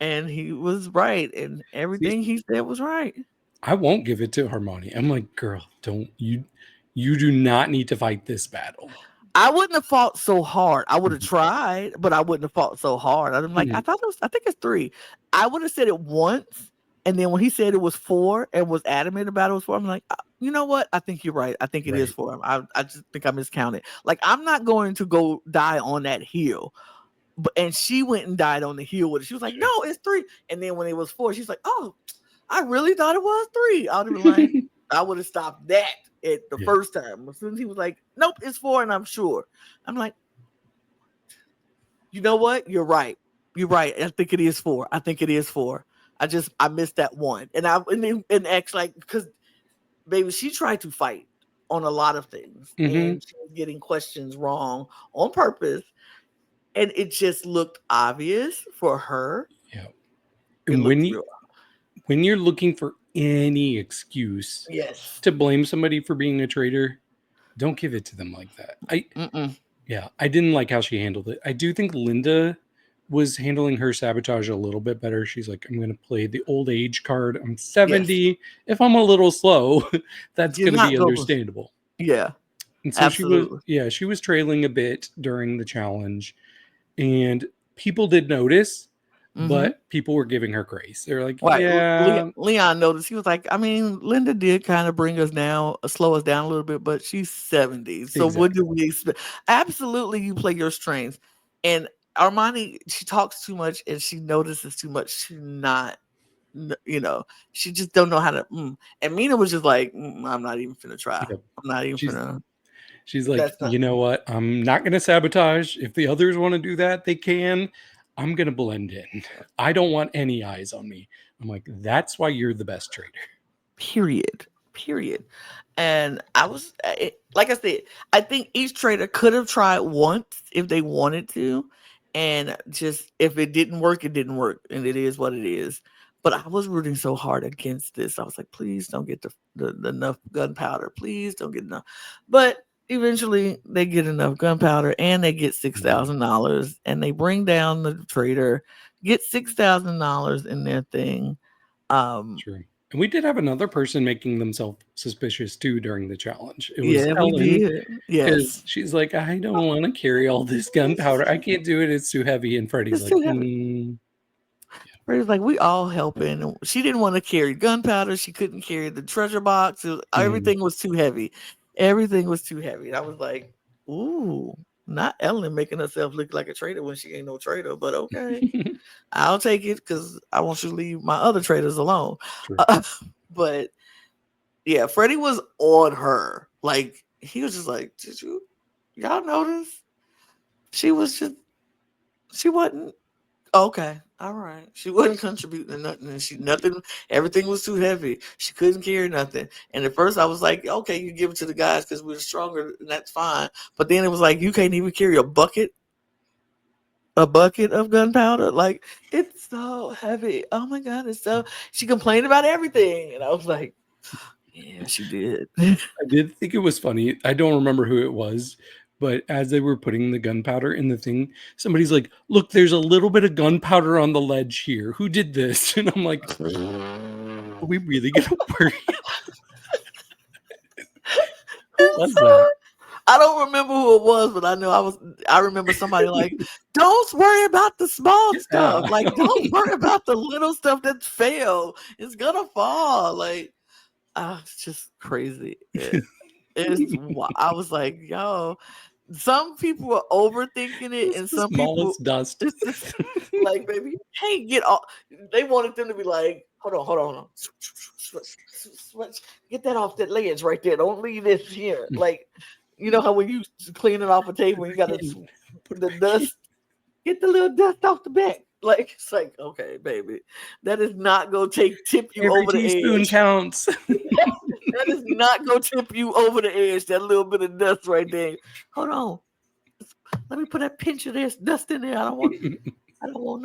And he was right. And See, everything he said was right. I won't give it to Harmony. I'm like, girl, don't you? You do not need to fight this battle. I wouldn't have fought so hard. I would have Mhm. tried, but I wouldn't have fought so hard. I'm like, Mhm. I think it's 3. I would have said it once. And then when he said it was 4 and was adamant about it was 4, I'm like, you know what? I think you're right. I think it is Right. 4. I just think I miscounted. Like, I'm not going to go die on that hill. But and she went and died on the hill with it. She was like, no, it's 3. And then when it was 4, she's like, oh, I really thought it was 3. I would have been like, I would have stopped that at the Yeah. first time. As soon as he was like, nope, it's 4, and I'm sure. I'm like, you know what? You're right. You're right. I think it is 4. I think it is 4. I missed that one. And act like, because baby, she tried to fight on a lot of things, Hmm. and she was getting questions wrong on purpose. And it just looked obvious for her. Yeah. It And looked real. when you're looking for any excuse Yes. to blame somebody for being a traitor, don't give it to them like that. Mm-mm. Yeah, I didn't like how she handled it. I do think Linda was handling her sabotage a little bit better. She's like, I'm going to play the old age card. I'm Yes. 70. If I'm a little slow, that's You're going to be not going. understandable. Yeah. And so Absolutely. she was trailing a bit during the challenge, and people did notice, Mm-hmm. but people were giving her grace. They're like, Right. yeah, Leon noticed. He was like, I mean, Linda did kind of bring us down, slow us down a little bit, but she's 70. So what exactly. do we expect? Absolutely, you play your strengths. And Armani, she talks too much and she notices too much to not, she just don't know how to. And Mina was just like, I'm not even finna try. Yep. I'm not even She's finna. She's like, That's not. you know what? I'm not going to sabotage. If the others want to do that, they can. I'm going to blend in. I don't want any eyes on me. I'm like, that's why you're the best trader. Period. Period. And like I said, I think each trader could have tried once if they wanted to, and just if it didn't work, it didn't work, and it is what it is. But I was rooting so hard against this. I was like, please don't get the enough gunpowder. Please don't get enough. But eventually, they get enough gunpowder, and they get Mhm. $6,000, and they bring down the trader, get $6,000 in their thing. Um, True. And we did have another person making themselves suspicious too during the challenge. It was yeah, we Ellen, did. because Yes. she's like, I don't want to carry all this gunpowder. I can't do it. It's too heavy. And Freddie's It's like, too heavy. Freddie's like, we all helping. She didn't want to carry gunpowder. She couldn't carry the treasure box. mm. Everything was too heavy. Everything was too heavy. And I was like, ooh, not Ellen making herself look like a traitor when she ain't no traitor. But okay, I'll take it because I want you to leave my other traitors alone. True. But yeah, Freddie was on her. Like, he was just like, y'all notice? She was just, she wasn't. Okay. All right. She wasn't contributing to nothing. And everything was too heavy. She couldn't carry nothing. And at first I was like, okay, you give it to the guys because we're stronger and that's fine. But then it was like, you can't even carry a bucket of gunpowder. Like, it's so heavy. Oh my God. She complained about everything. And I was like, yeah, she did. I did think it was funny. I don't remember who it was, but as they were putting the gunpowder in the thing, somebody's like, look, there's a little bit of gunpowder on the ledge here. Who did this? And I'm like, are we really going to worry? Who It's was so that? I don't remember who it was, but I remember somebody like, don't worry about the small stuff. Yeah. Like, don't worry about the little stuff that fail. It's gonna fall. Like, it's just crazy. I was like, yo, some people are overthinking it, It's and the some people, smallest dust. it's just like, baby, you can't get all. They wanted them to be like, hold on, get that off that ledge right there. Don't leave this here. Like, you know how when you clean it off a table, you got to the dust. Get the little dust off the back. Like, it's like, okay, baby, that is not gonna tip you Every over the teaspoon edge. counts. That is not gonna tip you over the edge. That little bit of dust right there. Hold on, let me put that pinch of this dust in there. I don't want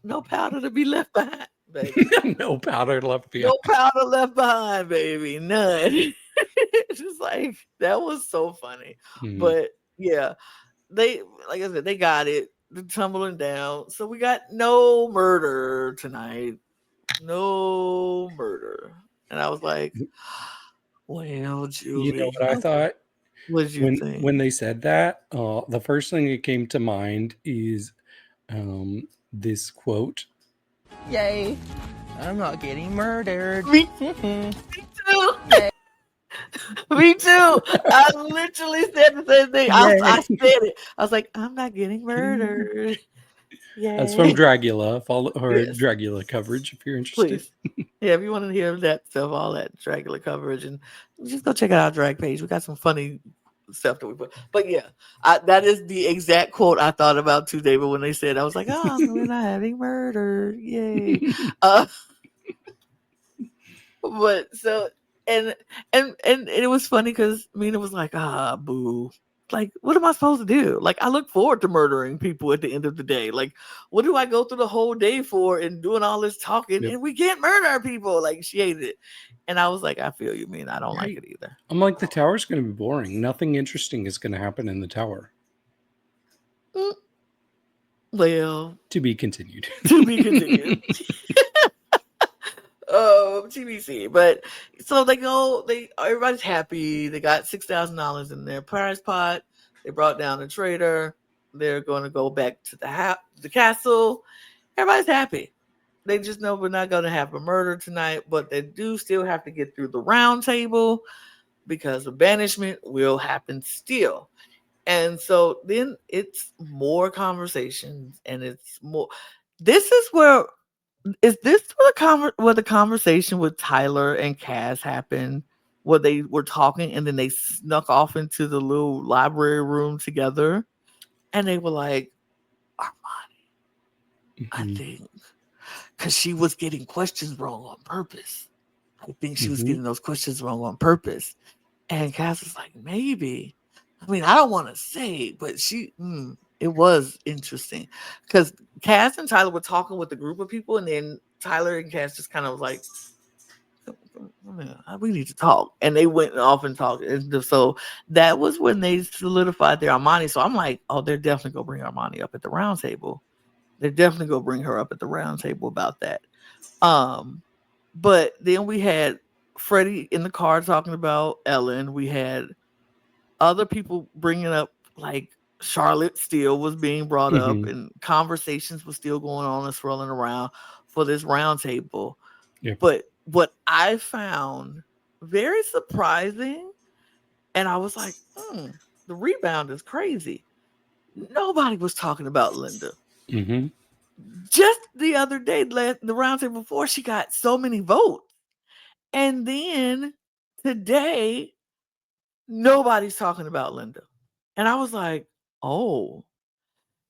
no powder to be left behind, baby. No powder left behind. No powder left behind, baby. None. It's just like that was so funny. But yeah, they, like I said, they got it. They're tumbling down. So we got no murder tonight. No murder. And I was like, well, You know Julie, what I thought? what did you think? When they said that, the first thing that came to mind is this quote. Yay. I'm not getting murdered. Me too. Me too. I literally said the same thing. I said it. I was like, I'm not getting murdered. Yeah. That's from Dragula. Follow her Yes. Dragula coverage if you're interested. Please. Yeah, if you want to hear that stuff, all that Dracula coverage, and just go check out our drag page. We got some funny stuff that we put. But yeah, that is the exact quote I thought about too, David, when they said, I was like, oh, we're not having murder. Yay. But so and it was funny because Mina was like, boo. Like, what am I supposed to do? Like, I look forward to murdering people at the end of the day. Like, what do I go through the whole day for and doing all this talking and we can't murder people? Like, she hated it. And I was like, I feel you, Mina. I don't like it either. I'm like, the tower's going to be boring. Nothing interesting is going to happen in the tower. Well, to be continued. To be continued. TBC. But so everybody's happy. They got $6,000 in their prize pot. They brought down the traitor. They're going to go back to the castle. Everybody's happy. They just know we're not going to have a murder tonight, but they do still have to get through the round table because the banishment will happen still. And so then it's more conversations, and it's more. This is where. Is this where the conversation with Tyler and Cass happened? Where they were talking and then they snuck off into the little library room together, and they were like, Armani, I think, because she was getting questions wrong on purpose. I think she was getting those questions wrong on purpose. And Cass was like, maybe. I mean, I don't want to say, but it was interesting because Cass and Tyler were talking with a group of people, and then Tyler and Cass just kind of was like, we need to talk. And they went off and talked. And so that was when they solidified their Armani. So I'm like, oh, they're definitely going to bring Armani up at the round table. They're definitely going to bring her up at the round table about that. But then we had Freddie in the car talking about Ellen. We had other people bringing up, like, Charlotte still was being brought up, and conversations were still going on and swirling around for this round table. Yep. But what I found very surprising, and I was like, the rebound is crazy. Nobody was talking about Linda. Just the other day, the round table before, she got so many votes. And then today, nobody's talking about Linda. And I was like, oh,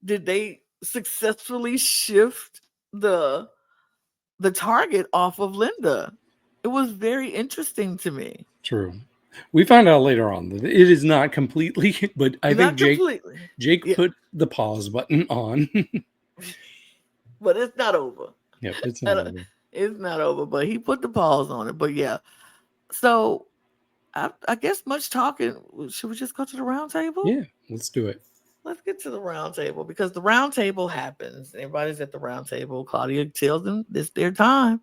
did they successfully shift the target off of Linda? It was very interesting to me. True. We found out later on that it is not completely, but I think Jake put the pause button on. But it's not over. Yep, it's not over. It's not over, but he put the pause on it. But yeah. So I guess much talking. Should we just go to the round table? Yeah, let's do it. Let's get to the round table, because the round table happens. Everybody's at the round table. Claudia tells them it's their time.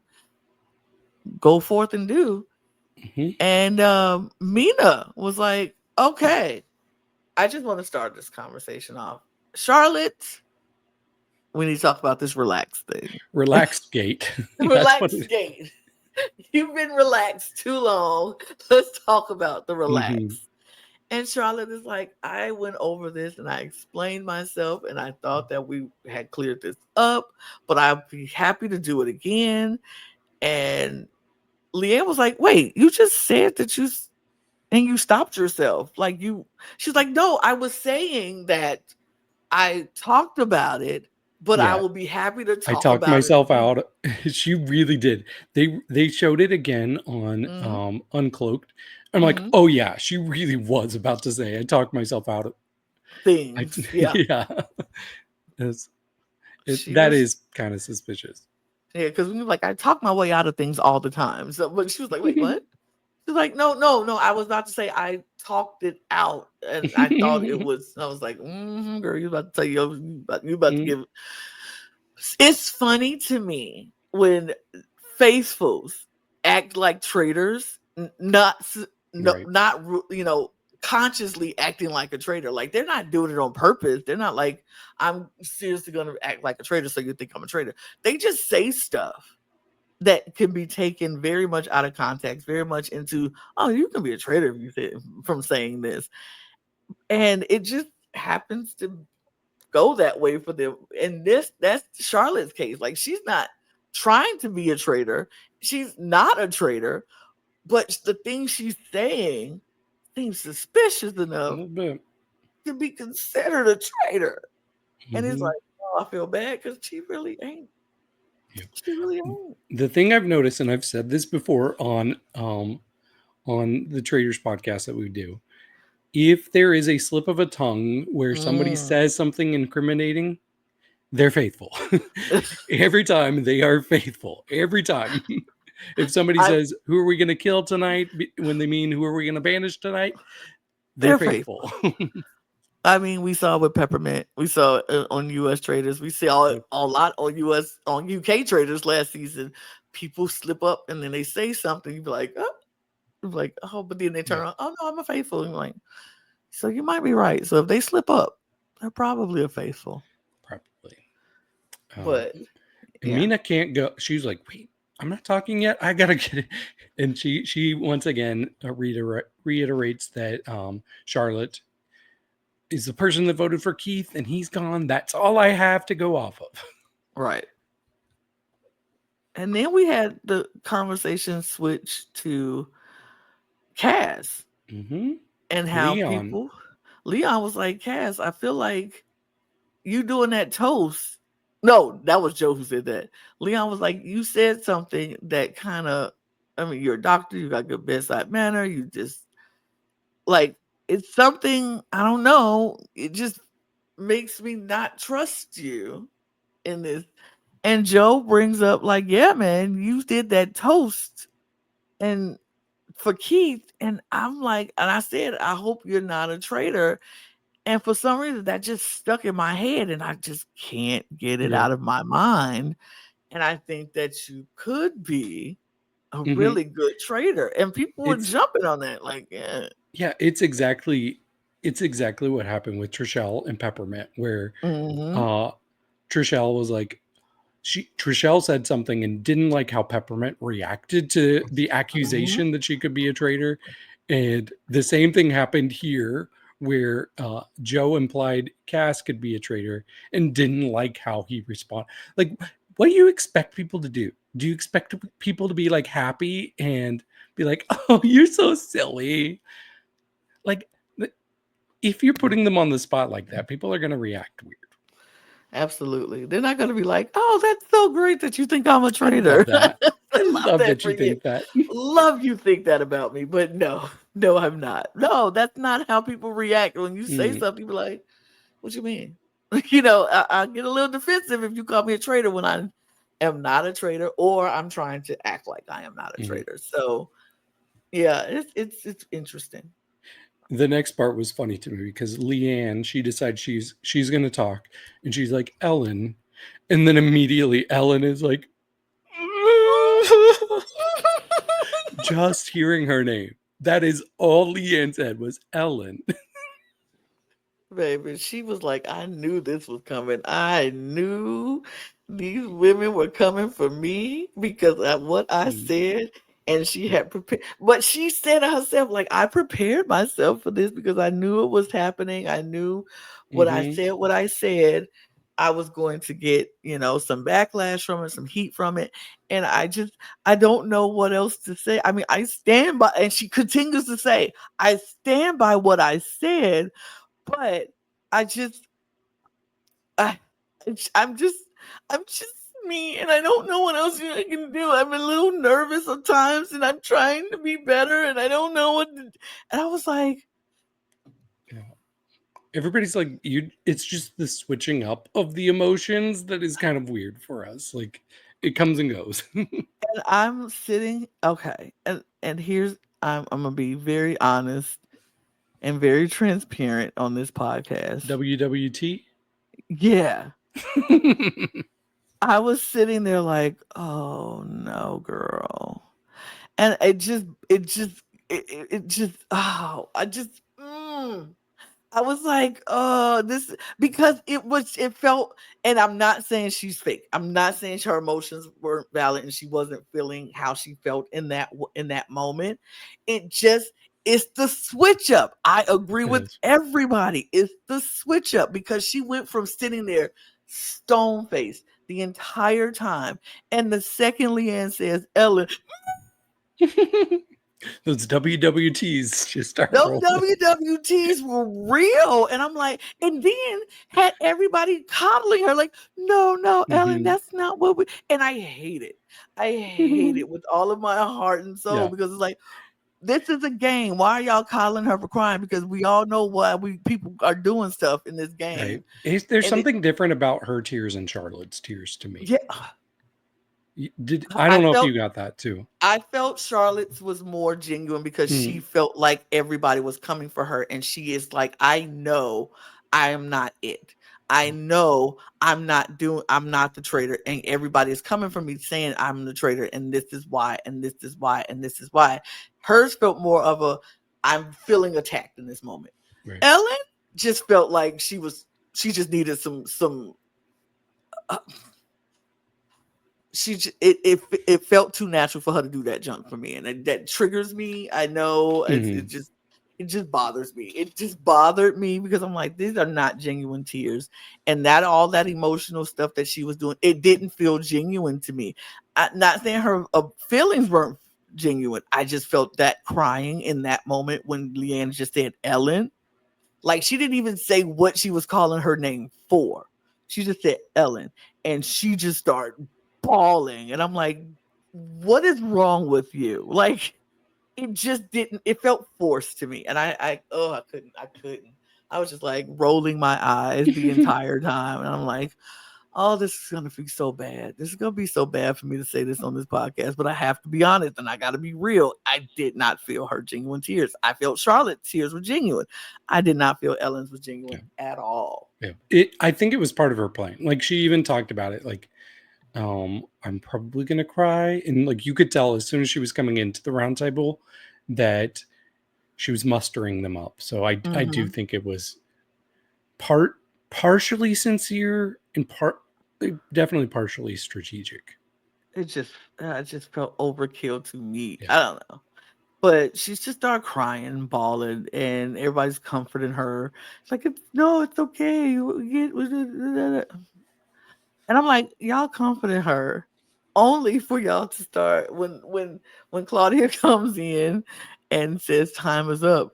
Go forth and do. And Mina was like, okay, I just want to start this conversation off. Charlotte, we need to talk about this relaxed thing. Relaxed gate. Relaxed gate. You've been relaxed too long. Let's talk about the relax. Mm-hmm. And Charlotte is like, I went over this and I explained myself and I thought that we had cleared this up, but I'd be happy to do it again. And Leanne was like, wait, you just said that you stopped yourself. She's like, no, I was saying that I talked about it, but I will be happy to talk about it. I talked myself out. She really did. They showed it again on Uncloaked. I'm like, oh yeah, she really was about to say, I talked myself out of things. Yeah. That is kind of suspicious. Yeah, because we were like, I talk my way out of things all the time. So, but she was like, wait, what? She's like, no. I was about to say I talked it out, and I thought it was. I was like, girl, you about to tell you about to give. It's funny to me when faithfuls act like traitors, not consciously acting like a traitor. Like they're not doing it on purpose. They're not like, I'm seriously going to act like a traitor so you think I'm a traitor. They just say stuff that can be taken very much out of context, very much into, oh, you can be a traitor if you say, from saying this. And it just happens to go that way for them. And that's Charlotte's case. Like she's not trying to be a traitor. She's not a traitor, but the things she's saying seems suspicious enough to be considered a traitor. And it's like, oh, I feel bad because she really ain't. Yep. She really ain't. The thing I've noticed, and I've said this before on the Traitors podcast that we do, if there is a slip of a tongue where somebody says something incriminating, they're faithful. Every time they are faithful. Every time. If somebody says, who are we going to kill tonight? When they mean, who are we going to banish tonight? They're faithful. I mean, we saw with Peppermint. We saw on U.S. Traitors. We saw it a lot on UK Traitors last season. People slip up and then they say something. You be like, oh, but then they turn around. Oh no, I'm a faithful. And you're like, so you might be right. So if they slip up, they're probably a faithful. Probably. But Mina can't go. She's like, wait, I'm not talking yet. I gotta get it. And she once again reiterates that Charlotte is the person that voted for Keith and he's gone. That's all I have to go off of. Right. And then we had the conversation switch to Cass and how Leon was like, Cass, I feel like you doing that toast. No, that was Joe who said that. Leon was like, you said something that kind of, I mean, you're a doctor, you got good bedside manner. You just like, it's something, I don't know. It just makes me not trust you in this. And Joe brings up like, yeah, man, you did that toast and for Keith. And I'm like, and I said, I hope you're not a traitor. And for some reason that just stuck in my head and I just can't get it out of my mind. And I think that you could be a really good traitor. And people were jumping on that. Like, yeah, it's exactly what happened with Trishelle and Peppermint, where Trishelle was like, Trishelle said something and didn't like how Peppermint reacted to the accusation that she could be a traitor. And the same thing happened here where Joe implied Cass could be a traitor and didn't like how he responded. Like, what do you expect people to do? Do you expect people to be like happy and be like, oh, you're so silly? Like, if you're putting them on the spot like that, people are going to react weird. Absolutely. They're not going to be like, oh, that's so great that you think I'm a traitor. I love that you think that. Love you think that about me. But no, I'm not. No, that's not how people react. When you say something, you be like, what you mean? I get a little defensive if you call me a traitor when I am not a traitor or I'm trying to act like I am not a traitor. So, yeah, it's interesting. The next part was funny to me because Leanne, she decides she's going to talk and she's like, Ellen. And then immediately Ellen is like, just hearing her name. That is all Leanne said was Ellen. Baby, she was like, I knew this was coming. I knew these women were coming for me because of what I Mm, said. And she had prepared, but she said to herself, like, I prepared myself for this because I knew it was happening. I knew mhm, what I said, I was going to get, some backlash from it, some heat from it. And I don't know what else to say. I mean, I stand by, and she continues to say, I stand by what I said, but I just I I'm just I'm just me, and I don't know what else I can do. I'm a little nervous sometimes, and I'm trying to be better, and I don't know what to, and I was like, yeah. Everybody's like, it's just the switching up of the emotions that is kind of weird for us. Like, it comes and goes. and I'm sitting, okay, and here's, I'm gonna be very honest and very transparent on this podcast. WWT. Yeah. I was sitting there like, oh no, girl. And it just, oh, I was like, oh, this, because it felt, and I'm not saying she's fake. I'm not saying her emotions weren't valid and she wasn't feeling how she felt in that moment. It just, it's the switch up. I agree It with is. everybody. It's the switch up because she went from sitting there stone faced the entire time. And the second Leanne says, Ellen, Those WWTs just start those rolling. WWTs were real. And I'm like, and then had everybody coddling her, like, no, no, Ellen, Mhm. that's not what we, and I hate it. I hate it with all of my heart and soul Yeah, because it's like, this is a game. Why are y'all coddling her for crying? Because we all know why people are doing stuff in this right. game. There's And it, something different about her tears and Charlotte's tears to me. yeah, I I don't know if felt you got that too. I felt Charlotte's was more genuine because she Mm, felt like everybody was coming for her. And she is like, I know I am not it. I know I'm not the traitor. And everybody is coming for me saying I'm the traitor. And this is why, and this is why, and this is why. Hers felt more of a, I'm feeling attacked in this moment. right. Ellen just felt like she just needed some, uh, it felt too natural for her to do that jump for me, and that triggers me. I know Mhm. it just bothers me. It just bothered me because I'm like, these are not genuine tears, and that all that emotional stuff that she was doing, it didn't feel genuine to me. Not saying her feelings weren't genuine. I just felt that crying in that moment when Leanne just said Ellen, like she didn't even say what she was calling her name for. She just said Ellen, and she just started bawling. And I'm like, what is wrong with you? Like, it just didn't, it felt forced to me. And I couldn't. I was just like rolling my eyes the entire time. And I'm like, oh, this is gonna be so bad. This is gonna be so bad for me to say this on this podcast, but I have to be honest and I gotta be real. I did not feel her genuine tears. I felt Charlotte's tears were genuine. I did not feel Ellen's was Yeah, genuine at all. yeah. I think it was part of her plan. Like she even talked about it. Like, I'm probably gonna cry, and like you could tell as soon as she was coming into the round table that she was mustering them up. So I do Mm-hmm. think it was partially sincere and definitely partially strategic. It just felt overkill to me. Yeah. I don't know. But she's just started crying and bawling, and everybody's comforting her. It's like, it's okay. And I'm like, y'all comforted her only for y'all to start when Claudia comes in and says time is up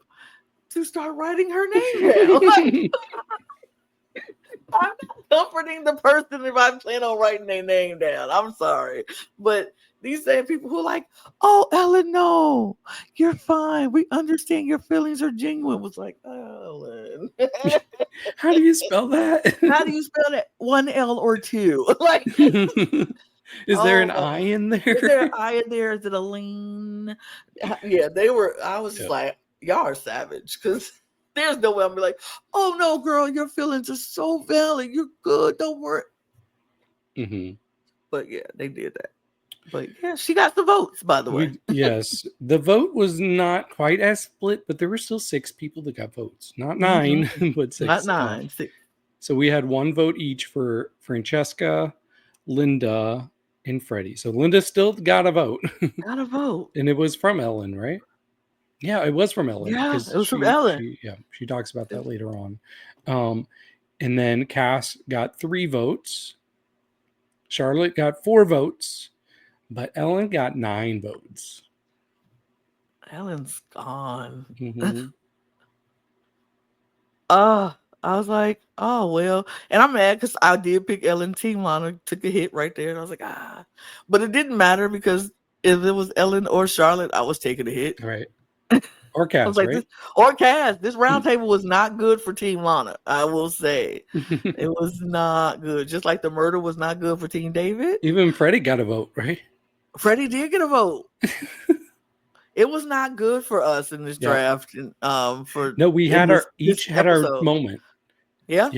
to start writing her name down. Like, I'm not comforting the person if I plan on writing their name down. I'm sorry. But these same people who are like, oh, Ellen, no, you're fine. We understand your feelings are genuine. Was like, Ellen. How do you spell that? How do you spell that? One L or two? Like, Is there an oh, I in is there an there? I in there? Is it a lean? Yeah, they were. I was just Yeah. like, y'all are savage because there's no way I'm be like, oh no, girl, your feelings are so valid. You're good. Don't worry. Hmm. But yeah, they did that. But yeah, she got the votes, by the way. Yes, the vote was not quite as split, but there were still 6 people that got votes. Not 9, but 6. Not 9, 6. So we had 1 vote each for Francesca, Linda, and Freddie. So Linda still got a vote. Got a vote. And it was from Ellen, right? Yeah, it was from Ellen. Yeah, because it was from Ellen. She talks about that later on. And then Cass got 3 votes. Charlotte got 4 votes. But Ellen got 9 votes. Ellen's gone. Mm-hmm. I was like, oh, well. And I'm mad because I did pick Ellen. Team Lana took a hit right there. And I was like, But it didn't matter because if it was Ellen or Charlotte, I was taking a hit. Right. Or Cass, I was like, right? Or Cass. This round table was not good for Team Lana, I will say. It was not good. Just like the murder was not good for Team David. Even Freddie got a vote, right? Freddie did get a vote. It was not good for us in this draft. And we had each had our moment. Yeah.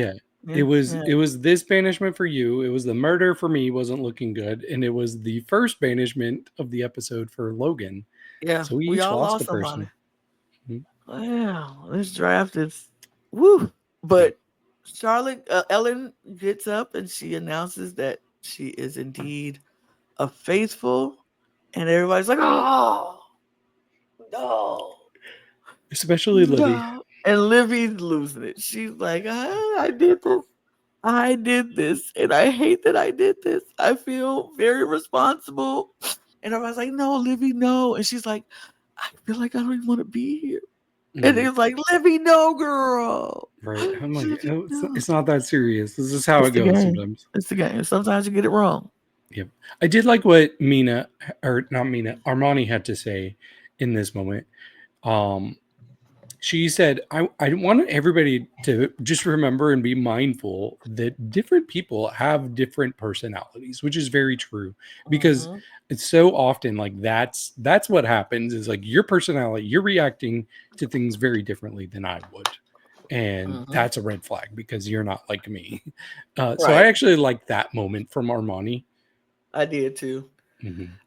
It was this banishment for you. It was the murder for me wasn't looking good, and it was the first banishment of the episode for Logan. Yeah, so we each all lost a person. Wow, this draft is woo. But Charlotte Ellen gets up and she announces that she is indeed a faithful, and everybody's like, oh no, especially Livy. No. And Livy's losing it. She's like, I did this, and I hate that I did this. I feel very responsible. And everybody's like, no, Livy, no. And she's like, I feel like I don't even want to be here. And it's like, Livy, no, girl. Right. I'm like, it's not that serious. This is how it goes sometimes. It's the game. Sometimes you get it wrong. Yep. I did like what Armani had to say in this moment. She said, I want everybody to just remember and be mindful that different people have different personalities, which is very true, because it's so often like that's what happens is like your personality, you're reacting to things very differently than I would. And that's a red flag because you're not like me. So I actually like that moment from Armani. I did too.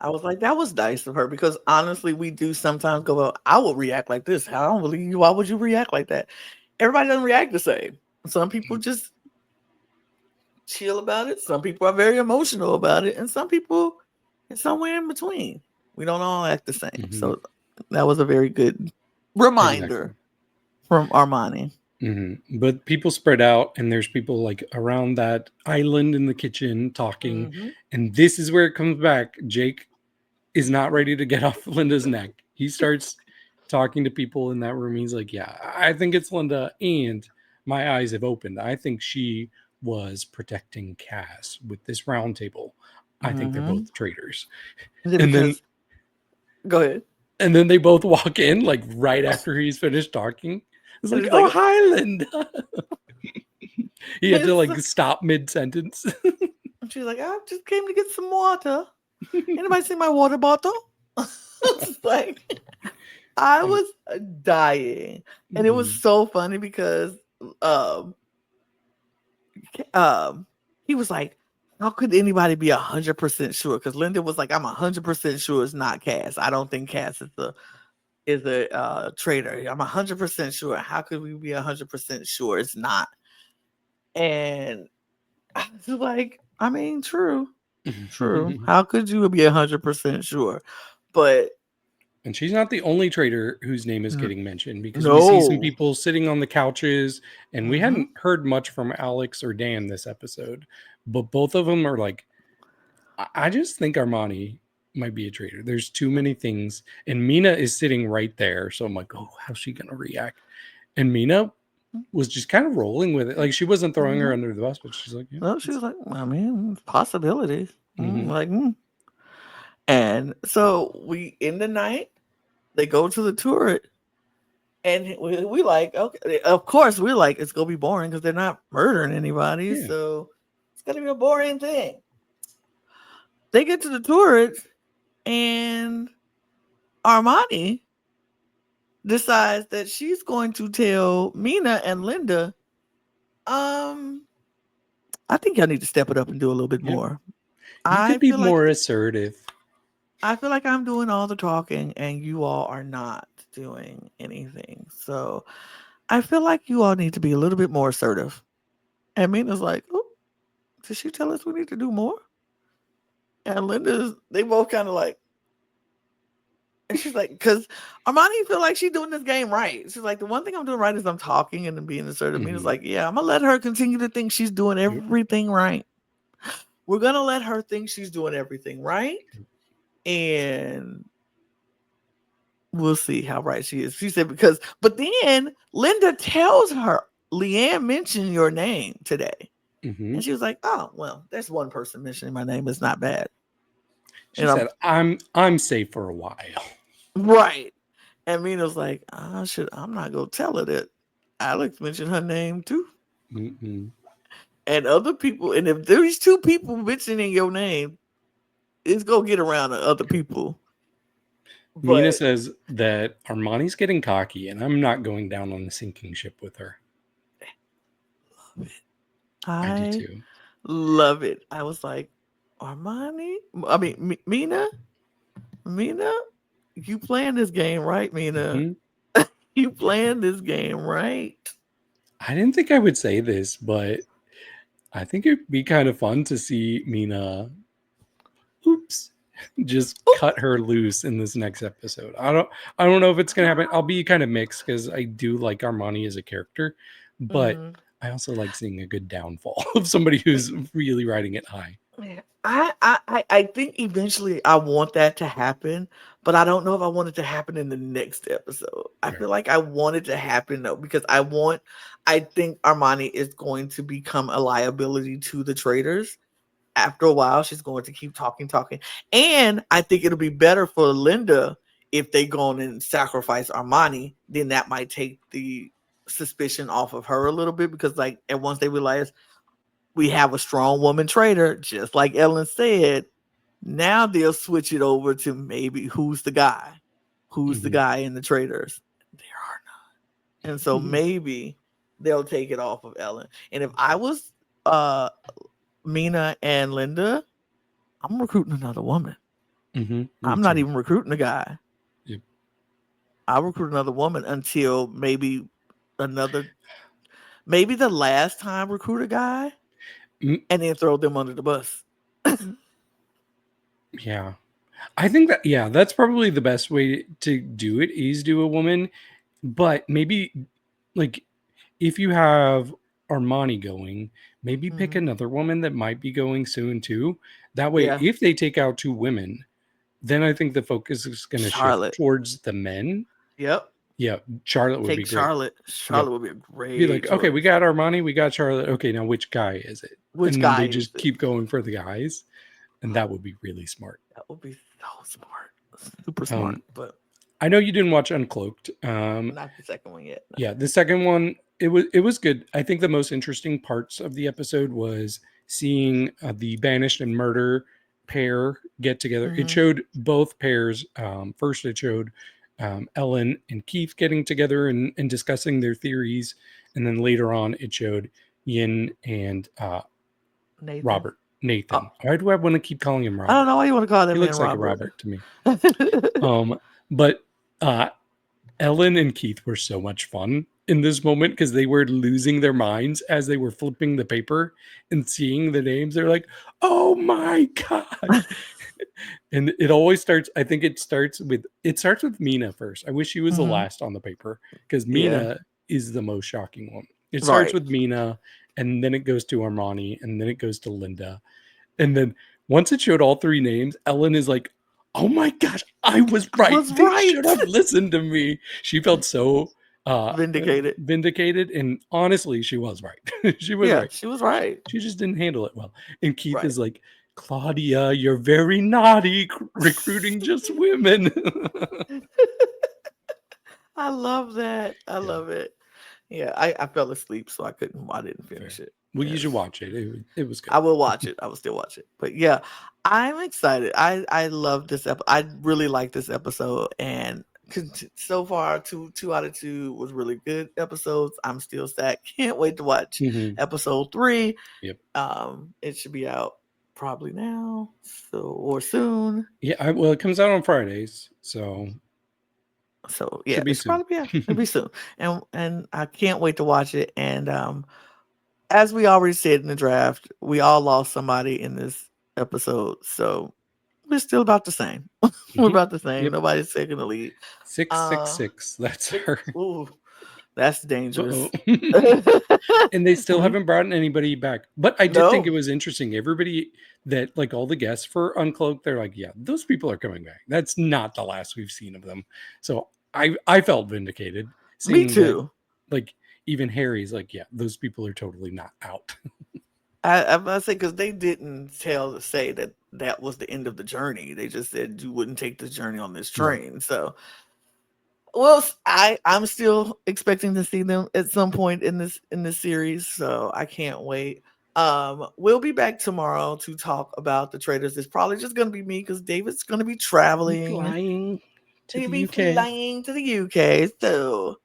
I was like, that was nice of her, because honestly, we do sometimes go, well, I will react like this. I don't believe you. Why would you react like that? Everybody doesn't react the same. Some people just chill about it. Some people are very emotional about it. And some people are somewhere in between. We don't all act the same. So that was a very good reminder from Armani. But people spread out, and there's people like around that island in the kitchen talking, and this is where it comes back. Jake is not ready to get off Linda's neck. He starts talking to people in that room. He's like, yeah, I think it's Linda, and my eyes have opened. I think she was protecting Cass with this round table. I think they're both traitors. And then go ahead. And then they both walk in like right after he's finished talking. It's like, oh, hi, Linda. He had to like stop mid-sentence. She's like, I just came to get some water. Anybody see my water bottle? Like, I was dying. And it was so funny because he was like, how could anybody be 100% sure? Because Linda was like, I'm 100% sure it's not Cass. I don't think Cass is a traitor. I'm 100% sure. How could we be 100% sure it's not? And I was like, I mean, true. How could you be 100% sure? And she's not the only traitor whose name is getting mentioned, because we see some people sitting on the couches, and we hadn't heard much from Alex or Dan this episode, but both of them are like, I just think Armani might be a traitor. There's too many things, and Mina is sitting right there, so I'm like, oh, how's she gonna react? And Mina was just kind of rolling with it, like she wasn't throwing her under the bus, but she's like, no, she was like, I mean, possibilities. And so we end the night, they go to the turret, and we like, okay, of course we're like, it's gonna be boring because they're not murdering anybody, so it's gonna be a boring thing. They get to the turret, and Armani decides that she's going to tell Mina and Linda, I think y'all need to step it up and do a little bit more. You could be more assertive. I feel like I'm doing all the talking and you all are not doing anything. So I feel like you all need to be a little bit more assertive. And Mina's like, oh, did she tell us we need to do more? And they both kind of like, and she's like, because Armani feel like she's doing this game right. She's like, the one thing I'm doing right is I'm talking and being assertive. Mina's like, yeah, I'm going to let her continue to think she's doing everything right. We're going to let her think she's doing everything right. And we'll see how right she is. She said, but then Linda tells her, Leanne mentioned your name today. And she was like, oh, well, there's one person mentioning my name. It's not bad. She said, I'm safe for a while. Right. And Mina's like, I'm not going to tell her that Alex mentioned her name too. And other people, and if there's two people mentioning your name, it's going to get around to other people. Mina says that Armani's getting cocky and I'm not going down on the sinking ship with her. Love it. I do too. Love it. I was like, Mina, you playing this game right, Mina? You playing this game right? I didn't think I would say this, but I think it'd be kind of fun to see Mina just cut her loose in this next episode. I don't know if it's gonna happen. I'll be kind of mixed because I do like Armani as a character, but I also like seeing a good downfall of somebody who's really riding it high. I think eventually I want that to happen, but I don't know if I want it to happen in the next episode. I feel like I want it to happen though, because I think Armani is going to become a liability to the Traitors. After a while, she's going to keep talking. And I think it'll be better for Linda if they go on and sacrifice Armani. Then that might take the suspicion off of her a little bit, because and once they realize we have a strong woman traitor, just like Ellen said, now they'll switch it over to maybe who's the guy in the Traitors. There are none. And so maybe they'll take it off of Ellen. And if I was Mina and Linda, I'm recruiting another woman. I'm not even recruiting a guy. I'll recruit another woman until maybe the last time recruit a guy and then throw them under the bus. Yeah. I think that's probably the best way to do it, is do a woman. But maybe if you have Armani going, maybe pick another woman that might be going soon too. That way, if they take out two women, then I think the focus is going to shift towards the men. Yep. Yeah, Charlotte would be great. Charlotte would be a great. Be like, okay, we got Armani, we got Charlotte. Okay, now which guy is it? And then they just keep going for the guys, and that would be really smart. That would be so smart, super smart. But I know you didn't watch Uncloaked. Not the second one yet. No. Yeah, the second one, it was good. I think the most interesting parts of the episode was seeing the Banished and Murder pair get together. It showed both pairs. First, it showed Ellen and Keith getting together and discussing their theories, and then later on, it showed Yin and Nathan. Why do I want to keep calling him Robert? I don't know why you want to call him. He looks like Robert. a Robert to me. But Ellen and Keith were so much fun in this moment because they were losing their minds as they were flipping the paper and seeing the names. They're like, "Oh my god!" And it always starts. I think it starts with Mina first. I wish she was the last on the paper because Mina is the most shocking one. It starts with Mina, and then it goes to Armani, and then it goes to Linda, and then once it showed all three names, Ellen is like, "Oh my gosh, I was right. They should have listened to me." She felt so vindicated, and honestly, she was right. She was right. She was right. She just didn't handle it well. And Keith is like, "Claudia, you're very naughty, recruiting just women." I love that. I love it. Yeah, I fell asleep, so I didn't finish it. Well, you should watch it. It was good. I will watch it. I will still watch it. But yeah, I'm excited. I love this episode. I really like this episode, and so far, two out of 2 was really good episodes. I'm still sad. Can't wait to watch episode 3. Yep. It should be out probably now, or soon. Yeah, well, it comes out on Fridays, so Yeah, should be it's soon. probably it'll be soon, and I can't wait to watch it. And as we already said in the draft, we all lost somebody in this episode, so we're still about the same. We're about the same. Yep. Nobody's taking the lead. 666. That's her. Ooh, that's dangerous. And they still haven't brought anybody back. But I did think it No. was interesting. Everybody that, like, all the guests for Uncloaked, they're like, yeah, those people are coming back. That's not the last we've seen of them. So I felt vindicated Me seeing that, too. like, even Harry's like, yeah, those people are totally not out. I must say, because they didn't say that was the end of the journey. They just said you wouldn't take this journey on this Right. train. So, well, I'm still expecting to see them at some point in this series. So I can't wait. We'll be back tomorrow to talk about the Traitors. It's probably just going to be me because David's going to be traveling. Flying to He'll the be UK. flying to the UK. So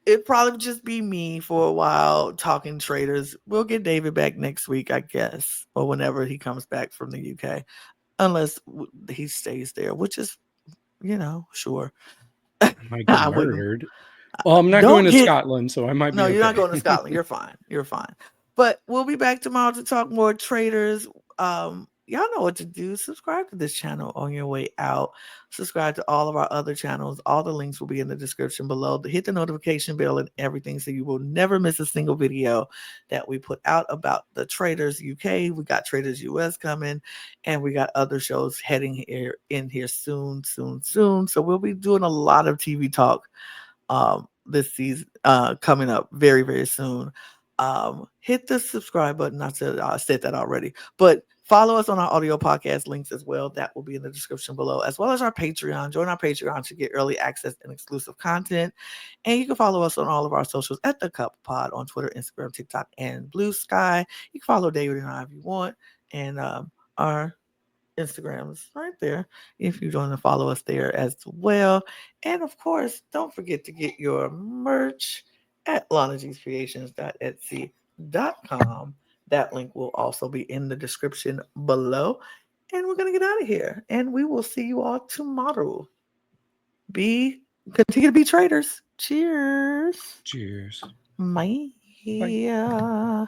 it'd probably just be me for a while talking Traitors. We'll get David back next week, I guess, or whenever he comes back from the UK, unless he stays there, which is, sure. I might get I wouldn't. murdered. Well, I'm not Don't going to get- Scotland, so I might be No, you're not okay. going to Scotland. You're fine. You're fine. But we'll be back tomorrow to talk more Traitors. Y'all know what to do. Subscribe to this channel on your way out. Subscribe to all of our other channels. All the links will be in the description below. Hit the notification bell and everything so you will never miss a single video that we put out about the Traitors UK. We got Traitors US coming, and we got other shows heading in here soon. So we'll be doing a lot of TV talk this season coming up very, very soon. Hit the subscribe button. I said that already, but follow us on our audio podcast links as well. That will be in the description below, as well as our Patreon. Join our Patreon to get early access and exclusive content. And you can follow us on all of our socials at The Cup Pod on Twitter, Instagram, TikTok, and Blue Sky. You can follow David and I if you want. And our Instagrams right there if you want to follow us there as well. And of course, don't forget to get your merch at lanagscreations.etsy.com. That link will also be in the description below. And we're going to get out of here. And we will see you all tomorrow. Continue to be traitors. Cheers. Cheers. Bye. Bye.